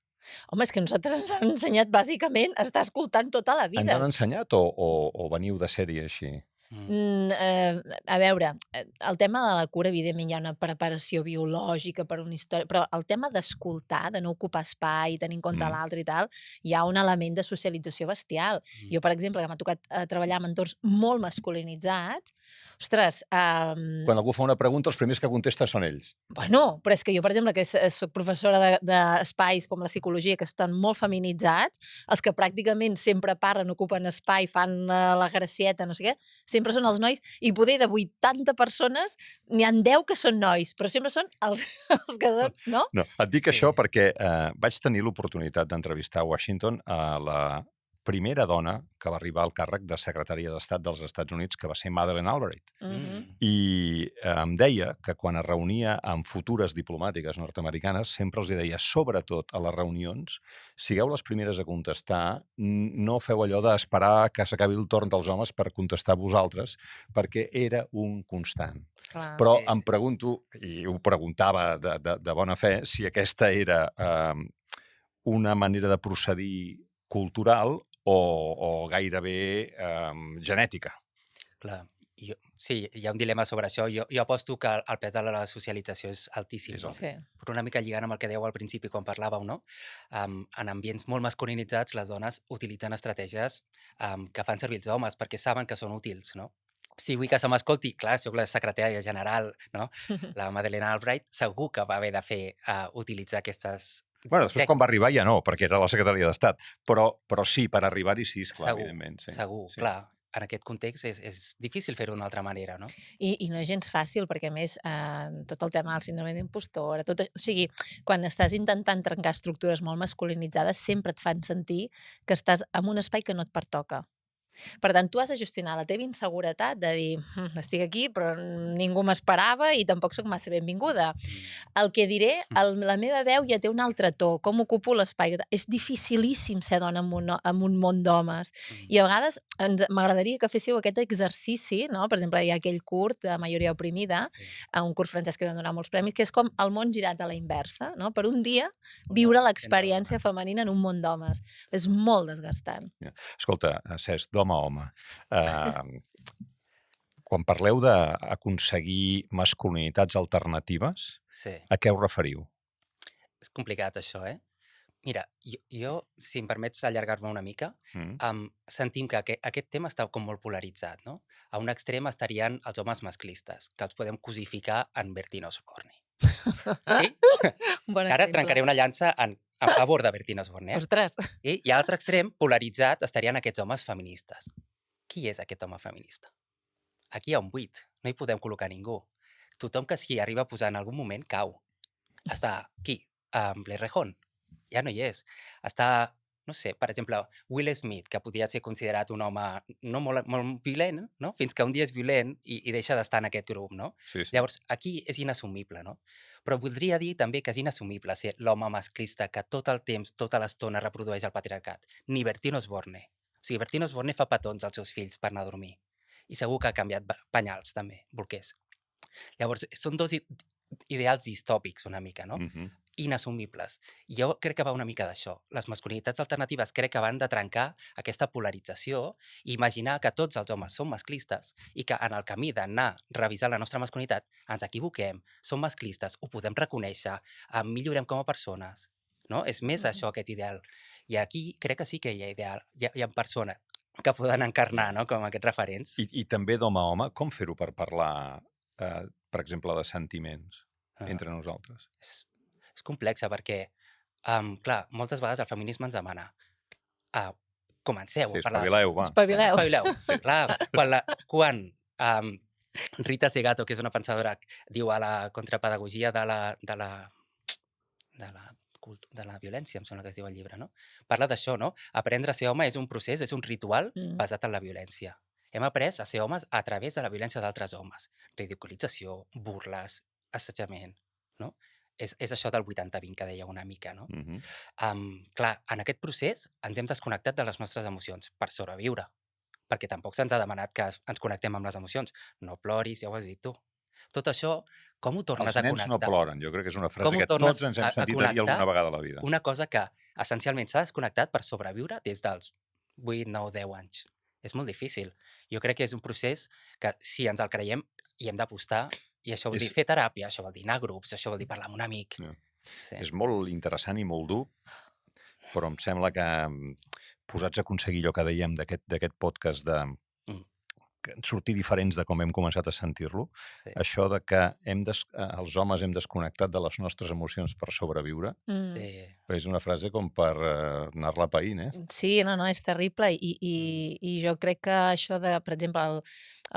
Home, és que nosaltres ens han ensenyat bàsicament a estar escoltant tota la vida. Ens han ensenyat o veniu de sèrie així? A veure, el tema de la cura, evidentment, hi ha una preparació biològica per una història, però el tema d'escoltar, de no ocupar espai, tenir en compte l'altre i tal, hi ha un element de socialització bestial. Jo, per exemple, que m'ha tocat treballar en entorns molt masculinitzats, ostres... Quan algú fa una pregunta, els primers que contesten són ells. Bueno, però és que jo, per exemple, que soc professora d'espais com la psicologia, que estan molt feminitzats, els que pràcticament sempre parlen, ocupen espai, fan la gracieta, no sé què, sempre són els nois, i poder de 80 persones n'hi ha 10 que són nois, però sempre són els que són, no? No, et dic això perquè vaig tenir l'oportunitat d'entrevistar a Washington a la primera dona que va arribar al càrrec de secretària d'Estat dels Estats Units, que va ser Madeleine Albright. I em deia que quan es reunia amb futures diplomàtiques nord-americanes, sempre els deia, sobretot a les reunions, sigueu les primeres a contestar, no feu allò d'esperar que s'acabi el torn dels homes per contestar vosaltres, perquè era un constant. Però em pregunto, i ho preguntava de bona fe, si aquesta era una manera de procedir cultural o gairebé genètica. Clar, sí, hi ha un dilema sobre això. Jo aposto que el pes de la socialització és altíssim. Però una mica lligant amb el que dèieu al principi quan parlàveu, no? En ambients molt masculinitzats, les dones utilitzen estratègies que fan servir els homes perquè saben que són útils, no? Si vull que se m'escolti, clar, soc la secretària general, no? La Madeleine Albright, segur que va haver de utilitzar aquestes... Bueno, després quan va arribar ja no, perquè era la secretària d'Estat, però sí, per arribar-hi sí, esclar, evidentment. Segur, clar. En aquest context és difícil fer-ho d'una altra manera, no? I no és gens fàcil, perquè a més tot el tema del síndrome d'impostora, o sigui, quan estàs intentant trencar estructures molt masculinitzades, sempre et fan sentir que estàs en un espai que no et pertoca. Per tant, tu has de gestionar la teva inseguretat de dir, estic aquí però ningú m'esperava i tampoc sóc massa benvinguda. El que diré, la meva veu ja té un altre to, com ocupo l'espai. És dificilíssim ser dona en un món d'homes. I a vegades m'agradaria que féssiu aquest exercici, no? Per exemple, hi ha aquell curt de Majoria oprimida, un curt francès que van donar molts premis, que és com el món girat a la inversa, no? Per un dia viure l'experiència femenina en un món d'homes. És molt desgastant. Escolta, Cesc, d'home a home. Quan parleu d'aconseguir masculinitats alternatives, a què us referiu? És complicat, això, eh? Mira, jo si em permets allargar-me una mica, sentim que aquest tema està com molt polaritzat, no? A un extrem estarien els homes masclistes, que els podem cosificar en Bertino Osborne. Sí? Ara trencaré una llança en favor de Bertino Osborne. Ostres! I a l'altre extrem, polaritzat, estarien aquests homes feministes. Qui és aquest home feminista? Aquí hi ha un buit, no hi podem col·locar ningú. Tothom que s'hi arriba a posar en algun moment cau. Està qui? L'Errejón. Ja no hi és. Està, no sé, per exemple, Will Smith, que podia ser considerat un home no molt violent, no? Fins que un dia és violent i deixa d'estar en aquest grup, no? Sí. Llavors, aquí és inassumible, no? Però voldria dir també que és inassumible ser l'home masclista que tot el temps, tota l'estona reprodueix el patriarcat. Ni Bertino Osborne. O sigui, Bertino Osborne fa petons als seus fills per anar a dormir. I segur que ha canviat penyals, també, bolquers. Llavors, són dos ideals distòpics, una mica, no? Inassumibles. Jo crec que va una mica d'això. Les masculinitats alternatives crec que van de trencar aquesta polarització i imaginar que tots els homes són masclistes i que en el camí d'anar a revisar la nostra masculinitat ens equivoquem, som masclistes, ho podem reconèixer, millorem com a persones. no? És més això, aquest ideal. I aquí crec que sí que hi ha ideal, hi ha persones que poden encarnar, no?, com aquests referents. I també d'home a home, com fer-ho per parlar, per exemple, de sentiments entre nosaltres? És complexa perquè, clar, moltes vegades el feminisme ens demana comenceu a parlar... Espavileu, va. Espavileu. Sí, clar, quan Rita Segato, que és una pensadora, diu a la contrapedagogia de la violència, em sembla que es diu el llibre, no? Parla d'això, no? Aprendre a ser home és un procés, és un ritual basat en la violència. Hem après a ser homes a través de la violència d'altres homes. Ridiculització, burles, assetjament, no? És això del 80-20 que deia una mica, no? Clar, en aquest procés ens hem desconnectat de les nostres emocions per sobreviure, perquè tampoc se'ns ha demanat que ens connectem amb les emocions. No ploris, ja ho has dit tu. Tot això, com ho tornes a connectar? Els nens no ploren, jo crec que és una frase que tots ens hem sentit a dir alguna vegada a la vida. Una cosa que essencialment s'ha desconnectat per sobreviure des dels 8, 9, 10 anys. És molt difícil. Jo crec que és un procés que, si ens el creiem, hi hem d'apostar, i això vol dir fer teràpia, això vol dir anar a grups, això vol dir parlar amb un amic. Sí. És molt interessant i molt dur, però em sembla que posats a aconseguir allò que dèiem d'aquest podcast de sortir diferents de com hem començat a sentir-lo, això de que els homes hem desconnectat de les nostres emocions per sobreviure, és una frase com per anar-la païnt, Sí, no, és terrible, i jo crec que això de, per exemple,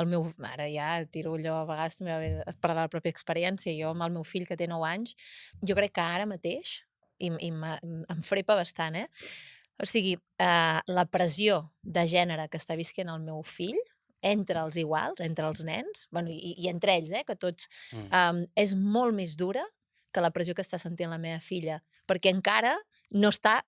el meu... Ara ja tiro allò, a vegades també va bé per la pròpia experiència, jo amb el meu fill que té 9 anys, jo crec que ara mateix, i em frepa bastant, o sigui, la pressió de gènere que està visquent el meu fill, entre els iguals, entre els nens, bueno, i entre ells, que tots, és molt més dura que la pressió que està sentint la meva filla, perquè encara no ha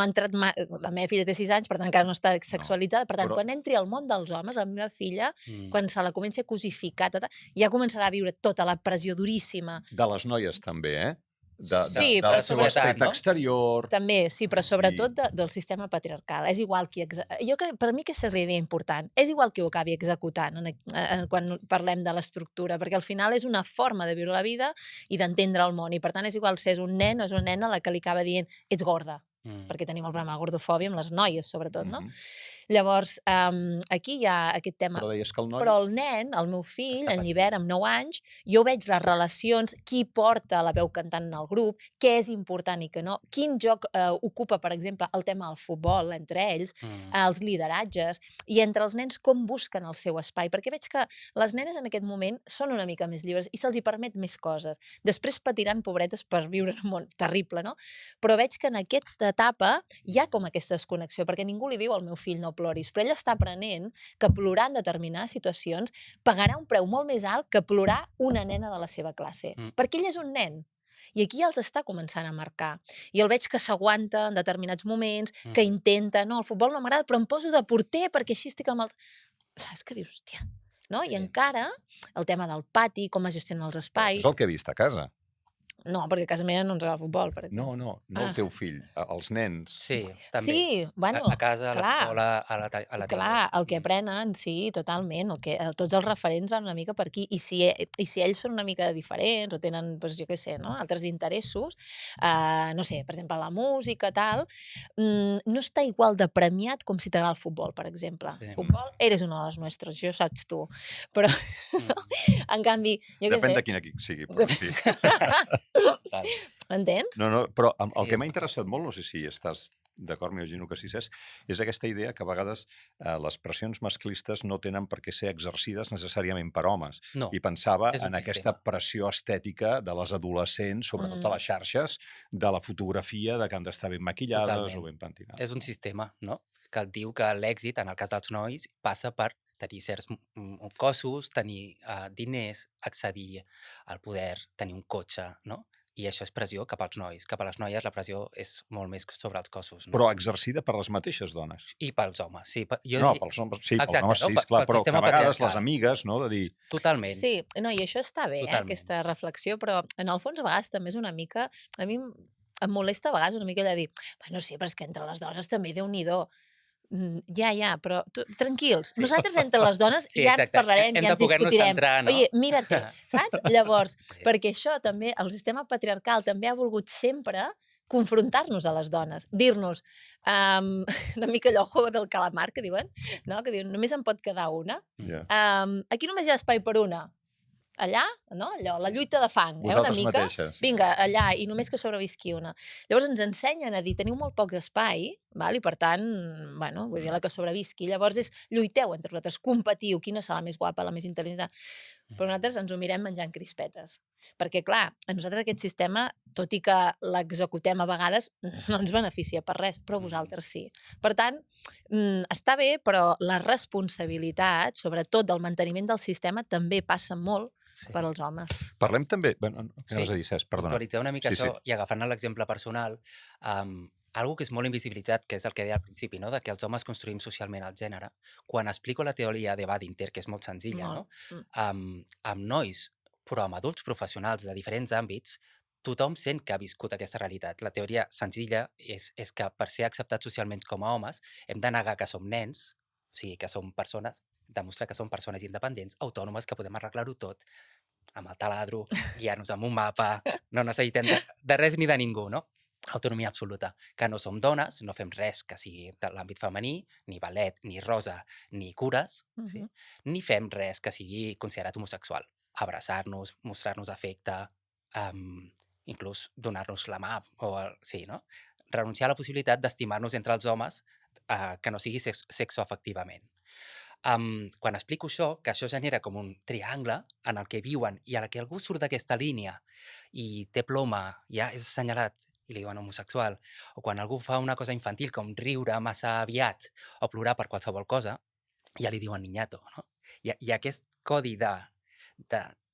entrat mai, la meva filla té 6 anys, per tant encara no està sexualitzada, per tant, quan entri al món dels homes, la meva filla, quan se la comenci a cosificar, ja començarà a viure tota la pressió duríssima. De les noies també, Sí, però del seu aspecte exterior. També, sí, però sobretot del sistema patriarcal. És igual qui... Jo crec, per mi aquesta és la idea important. És igual qui ho acabi executant quan parlem de l'estructura, perquè al final és una forma de viure la vida i d'entendre el món, i per tant és igual si és un nen o és una nena a la que li acaba dient ets gorda, perquè tenim el problema de gordofòbia amb les noies, sobretot, no? Llavors, aquí hi ha aquest tema. Però deies que el noi... Però el nen, el meu fill, en Llibert, amb 9 anys, jo veig les relacions, qui porta la veu cantant en el grup, què és important i què no, quin joc ocupa, per exemple, el tema del futbol entre ells, els lideratges, i entre els nens com busquen el seu espai, perquè veig que les nenes en aquest moment són una mica més lliures i se'ls hi permet més coses. Després patiran, pobretes, per viure en un món terrible, no? Però veig que en aquesta etapa hi ha com aquesta desconnexió, perquè ningú li diu al meu fill no ploris, però ell està aprenent que plorar en determinades situacions pagarà un preu molt més alt que plorar una nena de la seva classe, perquè ell és un nen. I aquí ja els està començant a marcar. I el veig que s'aguanta en determinats moments, que intenta, no, el futbol no m'agrada, però em poso de porter perquè així estic amb els... Saps què dius, hòstia? No? I encara el tema del pati, com es gestionen els espais... És el que he vist a casa. No, perquè a casa meva no ens agrada el futbol, per exemple. No el teu fill, els nens. Sí, també. Sí, bueno, a casa, a l'escola, a la tele. Clar, el que aprenen, sí, totalment. Tots els referents van una mica per aquí. I si ells són una mica diferents o tenen, doncs, jo què sé, no? Altres interessos, no sé, per exemple, la música, tal, no està igual de premiat com si t'agrada el futbol, per exemple. Futbol, eres uno de los nuestros, això saps tu. Però, en canvi, jo què sé... Depèn de quin equip sigui, però sí. M'entens? No, però el que m'ha interessat molt, no sé si estàs d'acord, m'imagino que sí, és aquesta idea que a vegades les pressions masclistes no tenen per què ser exercides necessàriament per homes. No, I pensava en aquesta pressió estètica de les adolescents, sobretot a les xarxes, de la fotografia, de que han d'estar ben maquillades o ben pentinades. És un sistema, no?, que et diu que l'èxit, en el cas dels nois, passa per tenir certs cossos, tenir diners, accedir al poder, tenir un cotxe, no? I això és pressió cap als nois. Cap a les noies la pressió és molt més sobre els cossos. No? Però exercida per les mateixes dones. I pels homes, sí. Pels homes, sí, pels homes, sí, esclar, però que a vegades les amigues, no?, de dir... Totalment. Sí, no, i això està bé, aquesta reflexió, però en el fons a vegades també és una mica... A mi em molesta a vegades una mica de dir, bueno, sí, però és que entre les dones també Déu-n'hi-do. Ja, però tranquils, nosaltres entre les dones ja ens parlarem, ja ens discutirem. Oye, mira-te, saps? Llavors, perquè això també, el sistema patriarcal també ha volgut sempre confrontar-nos a les dones, dir-nos una mica allò juego del calamar que diuen, no? Que diuen només en pot quedar una. Aquí només hi ha espai per una. Allà, no? Allò, la lluita de fang, una Vosaltres mica. mateixes. Vinga, allà, i només que sobrevisqui una. Llavors ens ensenyen a dir, teniu molt poc espai, val? I per tant, bueno, vull dir, la que sobrevisqui. Llavors lluiteu entre vosaltres, competiu, quina serà la més guapa, la més intel·ligent. Però nosaltres ens ho mirem menjant crispetes. Perquè, clar, a nosaltres aquest sistema, tot i que l'executem a vegades, no ens beneficia per res, però vosaltres sí. Per tant, està bé, però la responsabilitat, sobretot del manteniment del sistema, també passa molt per als homes. Parlem també... Què anaves a dir, Cesc? Perdona. Puntualitzar una mica això i agafant l'exemple personal, algo que és molt invisibilitzat, que és el que deia al principi, no? De que els homes construïm socialment el gènere. Quan explico la teoria de Badinter, que és molt senzilla, no? Amb nois, però amb adults professionals de diferents àmbits, tothom sent que ha viscut aquesta realitat. La teoria senzilla és que per ser acceptats socialment com a homes hem de negar que som nens, o sigui, que som persones, demostrar que som persones independents, autònomes, que podem arreglar-ho tot amb el taladro, guiar-nos amb un mapa, no necessitem de res ni de ningú, no? Autonomia absoluta. Que no som dones, no fem res que sigui de l'àmbit femení, ni ballet, ni rosa, ni cures, sí? Ni fem res que sigui considerat homosexual. Abraçar-nos, mostrar-nos afecte, inclús donar-nos la mà, sí, no? Renunciar a la possibilitat d'estimar-nos entre els homes que no sigui sexoafectivament. Quan explico això, que això genera com un triangle en el que viuen i a la que algú surt d'aquesta línia i té ploma, ja és assenyalat i li diuen homosexual, o quan algú fa una cosa infantil com riure massa aviat o plorar per qualsevol cosa, ja li diuen niñato, no? I aquest codi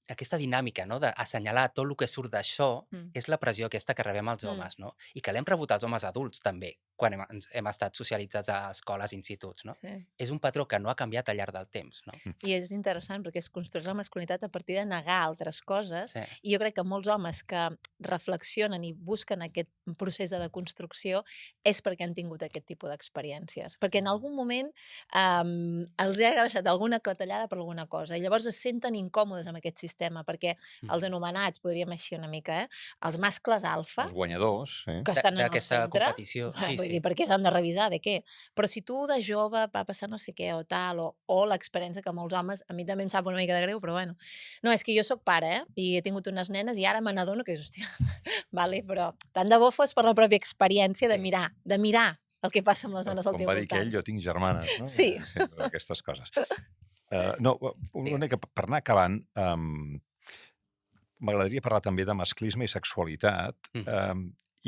aquesta dinàmica, no? D'assenyalar tot el que surt d'això és la pressió aquesta que rebem els homes, no? I que l'hem rebut els homes adults també, quan hem estat socialitzats a escoles i instituts, no? Sí. És un patró que no ha canviat al llarg del temps, no? I és interessant perquè es construeix la masculinitat a partir de negar altres coses, i jo crec que molts homes que reflexionen i busquen aquest procés de deconstrucció és perquè han tingut aquest tipus d'experiències. Perquè en algun moment els ha baixat alguna clatellada per alguna cosa i llavors es senten incòmodes amb aquest sistema, perquè els anomenats, podríem així una mica, els mascles alfa, els guanyadors, que estan en el centre, competició, vull dir, perquè s'han de revisar, de què? Però si tu de jove va passar no sé què o tal, o l'experiència que molts homes, a mi també em sap una mica de greu, però bueno. No, és que jo sóc pare, i he tingut unes nenes i ara me n'adono que és, hòstia, vale, però tant de bo fos per la pròpia experiència de mirar el que passa amb les dones al teu voltant. Com va dir que ell, jo tinc germanes, no? Sí. Aquestes coses. No, una mica per anar acabant, m'agradaria parlar també de masclisme i sexualitat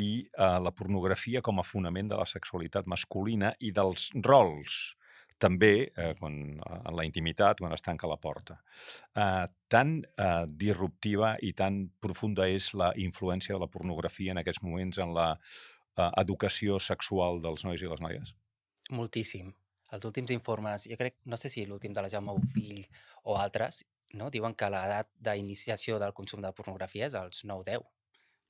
i la pornografia com a fonament de la sexualitat masculina i dels rols, també en la intimitat, quan es tanca la porta. Tan disruptiva i tan profunda és la influència de la pornografia en aquests moments en la educació sexual dels nois i les noies? Moltíssim. Els últims informes, jo crec, no sé si l'últim de la Jaume Bofill o altres, no? Diuen que l'edat d'iniciació del consum de pornografia és als 9-10.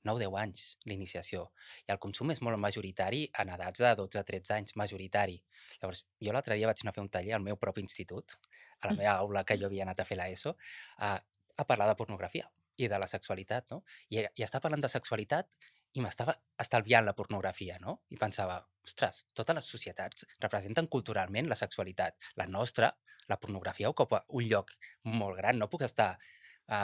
9-10 anys, l'iniciació. I el consum és molt majoritari en edats de 12-13 anys, majoritari. Llavors, jo l'altre dia vaig anar a fer un taller al meu propi institut, a la meva aula que jo havia anat a fer l'ESO, a parlar de pornografia i de la sexualitat, no? I estava parlant de sexualitat i m'estava estalviant la pornografia, no? I pensava, ostres, totes les societats representen culturalment la sexualitat. La nostra, la pornografia, ocupa un lloc molt gran. No puc estar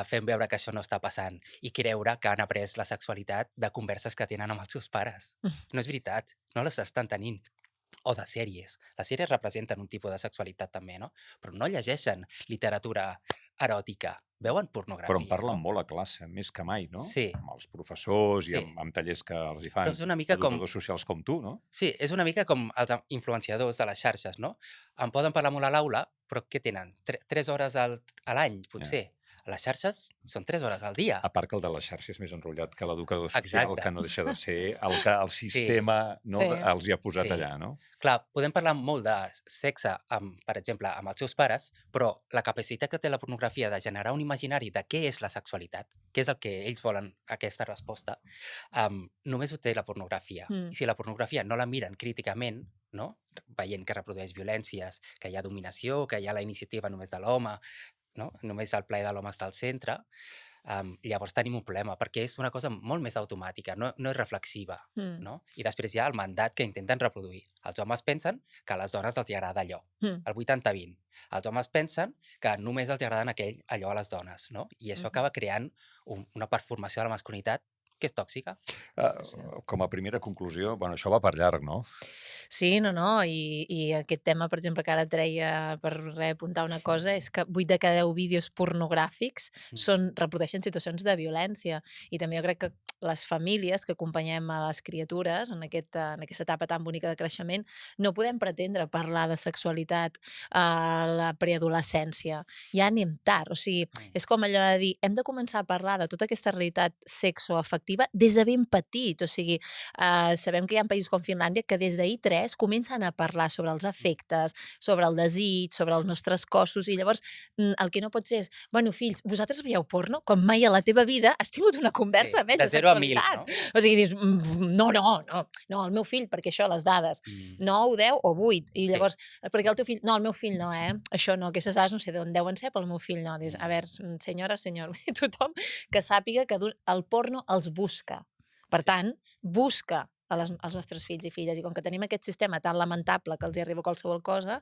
fent veure que això no està passant i creure que han après la sexualitat de converses que tenen amb els seus pares. No és veritat, no les estan tenint. O de sèries. Les sèries representen un tipus de sexualitat també, no? Però no llegeixen literatura eròtica, veuen pornografia. Però en parlen molt a classe, més que mai, no? Sí. Amb els professors i amb tallers que els hi fan educadors socials com tu, no? Sí, és una mica com els influenciadors de les xarxes, no? En poden parlar molt a l'aula, però què tenen? 3 hores a l'any, potser. Les xarxes són 3 hores al dia. A part que el de les xarxes és més enrotllat que l'educador social, que no deixa de ser el que el sistema els hi ha posat allà, no? Clar, podem parlar molt de sexe, per exemple, amb els seus pares, però la capacitat que té la pornografia de generar un imaginari de què és la sexualitat, què és el que ells volen, aquesta resposta, només ho té la pornografia. I si la pornografia no la miren críticament, no? Veient que reprodueix violències, que hi ha dominació, que hi ha la iniciativa només de l'home, no? Només el plaer de l'home està al centre, llavors tenim un problema, perquè és una cosa molt més automàtica, no és reflexiva, no? I després hi ha el mandat que intenten reproduir. Els homes pensen que a les dones els agrada allò, el 80-20. Els homes pensen que només els agrada allò a les dones, no? I això acaba creant una performació de la masculinitat que és tòxica. Com a primera conclusió, bueno, això va per llarg, no? Sí, no, i aquest tema, per exemple, que ara et treia per apuntar una cosa, és que 8 de cada 10 vídeos pornogràfics reprodueixen situacions de violència. I també jo crec que les famílies que acompanyem a les criatures en aquesta etapa tan bonica de creixement no podem pretendre parlar de sexualitat a la preadolescència. Ja anem tard. O sigui, és com allò de dir, hem de començar a parlar de tota aquesta realitat sexoafectiva des de ben petits. O sigui, sabem que hi ha països com Finlàndia que des d'ahir 3 comencen a parlar sobre els afectes, sobre el desig, sobre els nostres cossos, i llavors el que no pot ser és, bueno, fills, vosaltres veieu porno? Com mai a la teva vida has tingut una conversa amb ells de sexualitat. No? O sigui, dius, no, el meu fill, perquè això, les dades, 9, 10 o 8, i llavors, perquè el teu fill, no, el meu fill no, això no, aquestes dades no sé d'on deuen ser, però el meu fill no. Dius, a veure, senyora, senyor, tothom que sàpiga que el porno els busca. Per tant, busca als nostres fills i filles, i com que tenim aquest sistema tan lamentable que els hi arriba qualsevol cosa,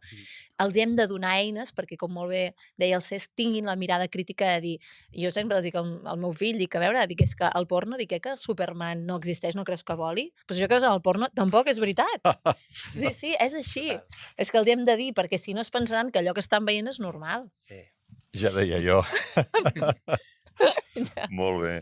els hem de donar eines perquè, com molt bé deia el Cesc, tinguin la mirada crítica de dir, jo sempre els dic al meu fill, dic, a veure, dic, és que el porno, dic, que el Superman no existeix, no creus que voli? Però això que veus en el porno tampoc és veritat. Sí, és així. És que els hem de dir, perquè si no es pensaran que allò que estan veient és normal. Sí. Ja deia jo. Molt bé.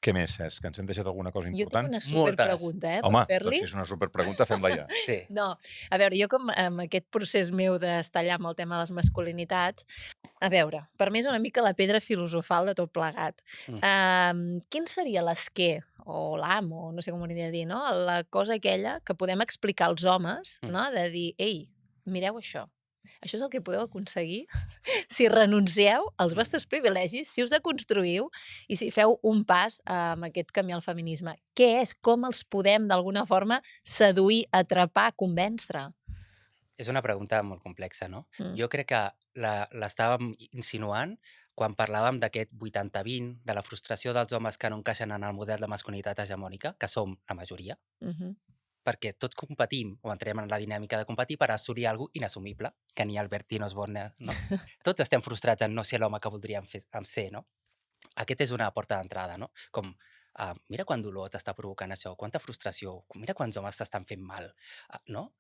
Què més, Cesc? Que ens hem deixat alguna cosa important? Jo tinc una superpregunta, Home, per fer-li? doncs si és una superpregunta, fem-la ja. Sí. No, a veure, jo com amb aquest procés meu d'estar allà amb el tema de les masculinitats, a veure, per mi és una mica la pedra filosofal de tot plegat. Quin seria l'esquer, o l'am, o no sé com ho hauria de dir, no? La cosa aquella que podem explicar als homes, no? De dir, ei, mireu això. Això és el que podeu aconseguir si renuncieu als vostres privilegis, si us deconstruïu i si feu un pas amb aquest camí al feminisme. Què és? Com els podem, d'alguna forma, seduir, atrapar, convèncer? És una pregunta molt complexa, no? Jo crec que l'estàvem insinuant quan parlàvem d'aquest 80-20, de la frustració dels homes que no encaixen en el model de masculinitat hegemònica, que som la majoria, perquè tots competim, o entrem en la dinàmica de competir per assolir alguna cosa inassumible, que ni Albertí Osborne, no? Tots estem frustrats en no ser l'home que voldríem ser, no? Aquest és una porta d'entrada, no? Com, mira quant dolor t'està provocant això, quanta frustració, mira quants homes t'estan fent mal, no?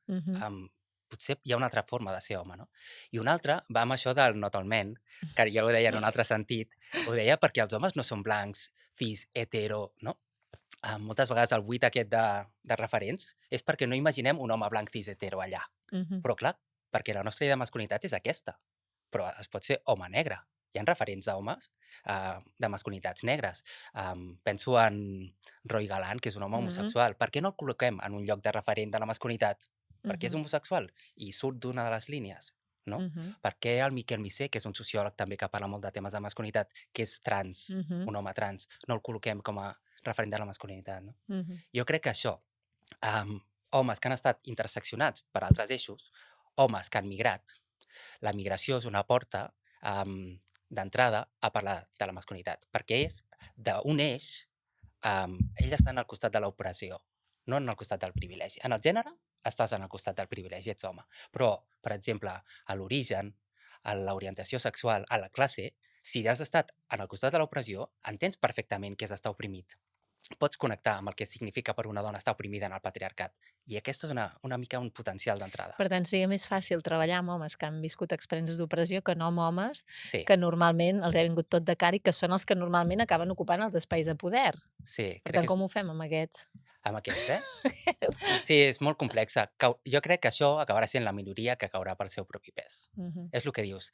Potser hi ha una altra forma de ser home, no? I una altra va amb això del not all men, que jo ho deia en un altre sentit, ho deia perquè els homes no són blancs, cis, hetero, no? Moltes vegades el buit aquest de referents és perquè no imaginem un home blanc cis hetero allà. Però clar, perquè la nostra idea de masculinitat és aquesta. Però es pot ser home negre. Hi ha referents d'homes, de masculinitats negres. Penso en Roy Gallant, que és un home homosexual. Per què no el col·loquem en un lloc de referent de la masculinitat? Perquè és homosexual i surt d'una de les línies. No? Per què el Miquel Missé, que és un sociòleg també que parla molt de temes de masculinitat, que és trans, un home trans, no el col·loquem com a referent de la masculinitat, no? Jo crec que això, homes que han estat interseccionats per altres eixos, homes que han migrat, la migració és una porta d'entrada a parlar de la masculinitat, perquè és d'un eix, ells estan al costat de l'opressió, no en el costat del privilegi. En el gènere estàs en el costat del privilegi, ets home, però, per exemple, a l'origen, a l'orientació sexual, a la classe, si has estat en el costat de l'opressió, entens perfectament què és estar oprimit. Pots connectar amb el que significa per una dona estar oprimida en el patriarcat. I aquesta és una mica un potencial d'entrada. Per tant, seria més fàcil treballar amb homes que han viscut experiències d'opressió que no amb homes que normalment els ha vingut tot de cara i que són els que normalment acaben ocupant els espais de poder. Sí. Per tant, com ho fem amb aquests? Amb aquests, Sí, és molt complexa. Jo crec que això acabarà sent la minoria que caurà pel seu propi pes. És el que dius.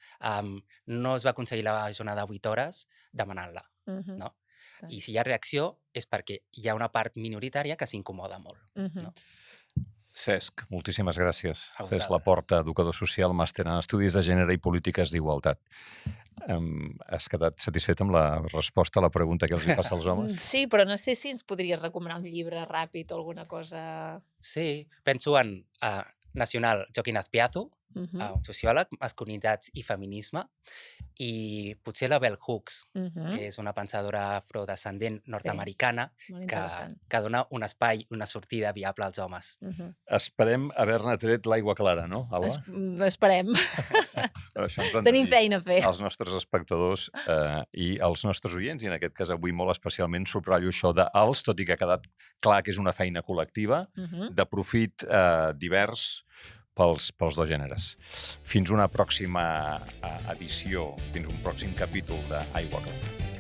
No es va aconseguir la jornada de 8 hores demanant-la, no? I si hi ha reacció és perquè hi ha una part minoritària que s'incomoda molt. No? Cesc, moltíssimes gràcies. A Cesc vosaltres. Laporta, educador social, màster en Estudis de Gènere i Polítiques d'Igualtat. Has quedat satisfet amb la resposta a la pregunta que els hi passa als homes? Sí, però no sé si ens podries recomanar un llibre ràpid o alguna cosa... Sí, penso en Nacional Joaquín Azpiazu, sociòleg, masculinitats i feminisme, i potser la Bell Hooks, que és una pensadora afrodescendent nord-americana que dona un espai, una sortida viable als homes. Esperem haver-ne tret l'aigua clara, no, Alba? Esperem. Tenim feina a fer. Els nostres espectadors i els nostres oients, i en aquest cas avui molt especialment subratllo això d'els, tot i que ha quedat clar que és una feina col·lectiva, de profit divers pels dos gèneres. Fins una pròxima edició, fins un pròxim capítol d'Aigua Clara.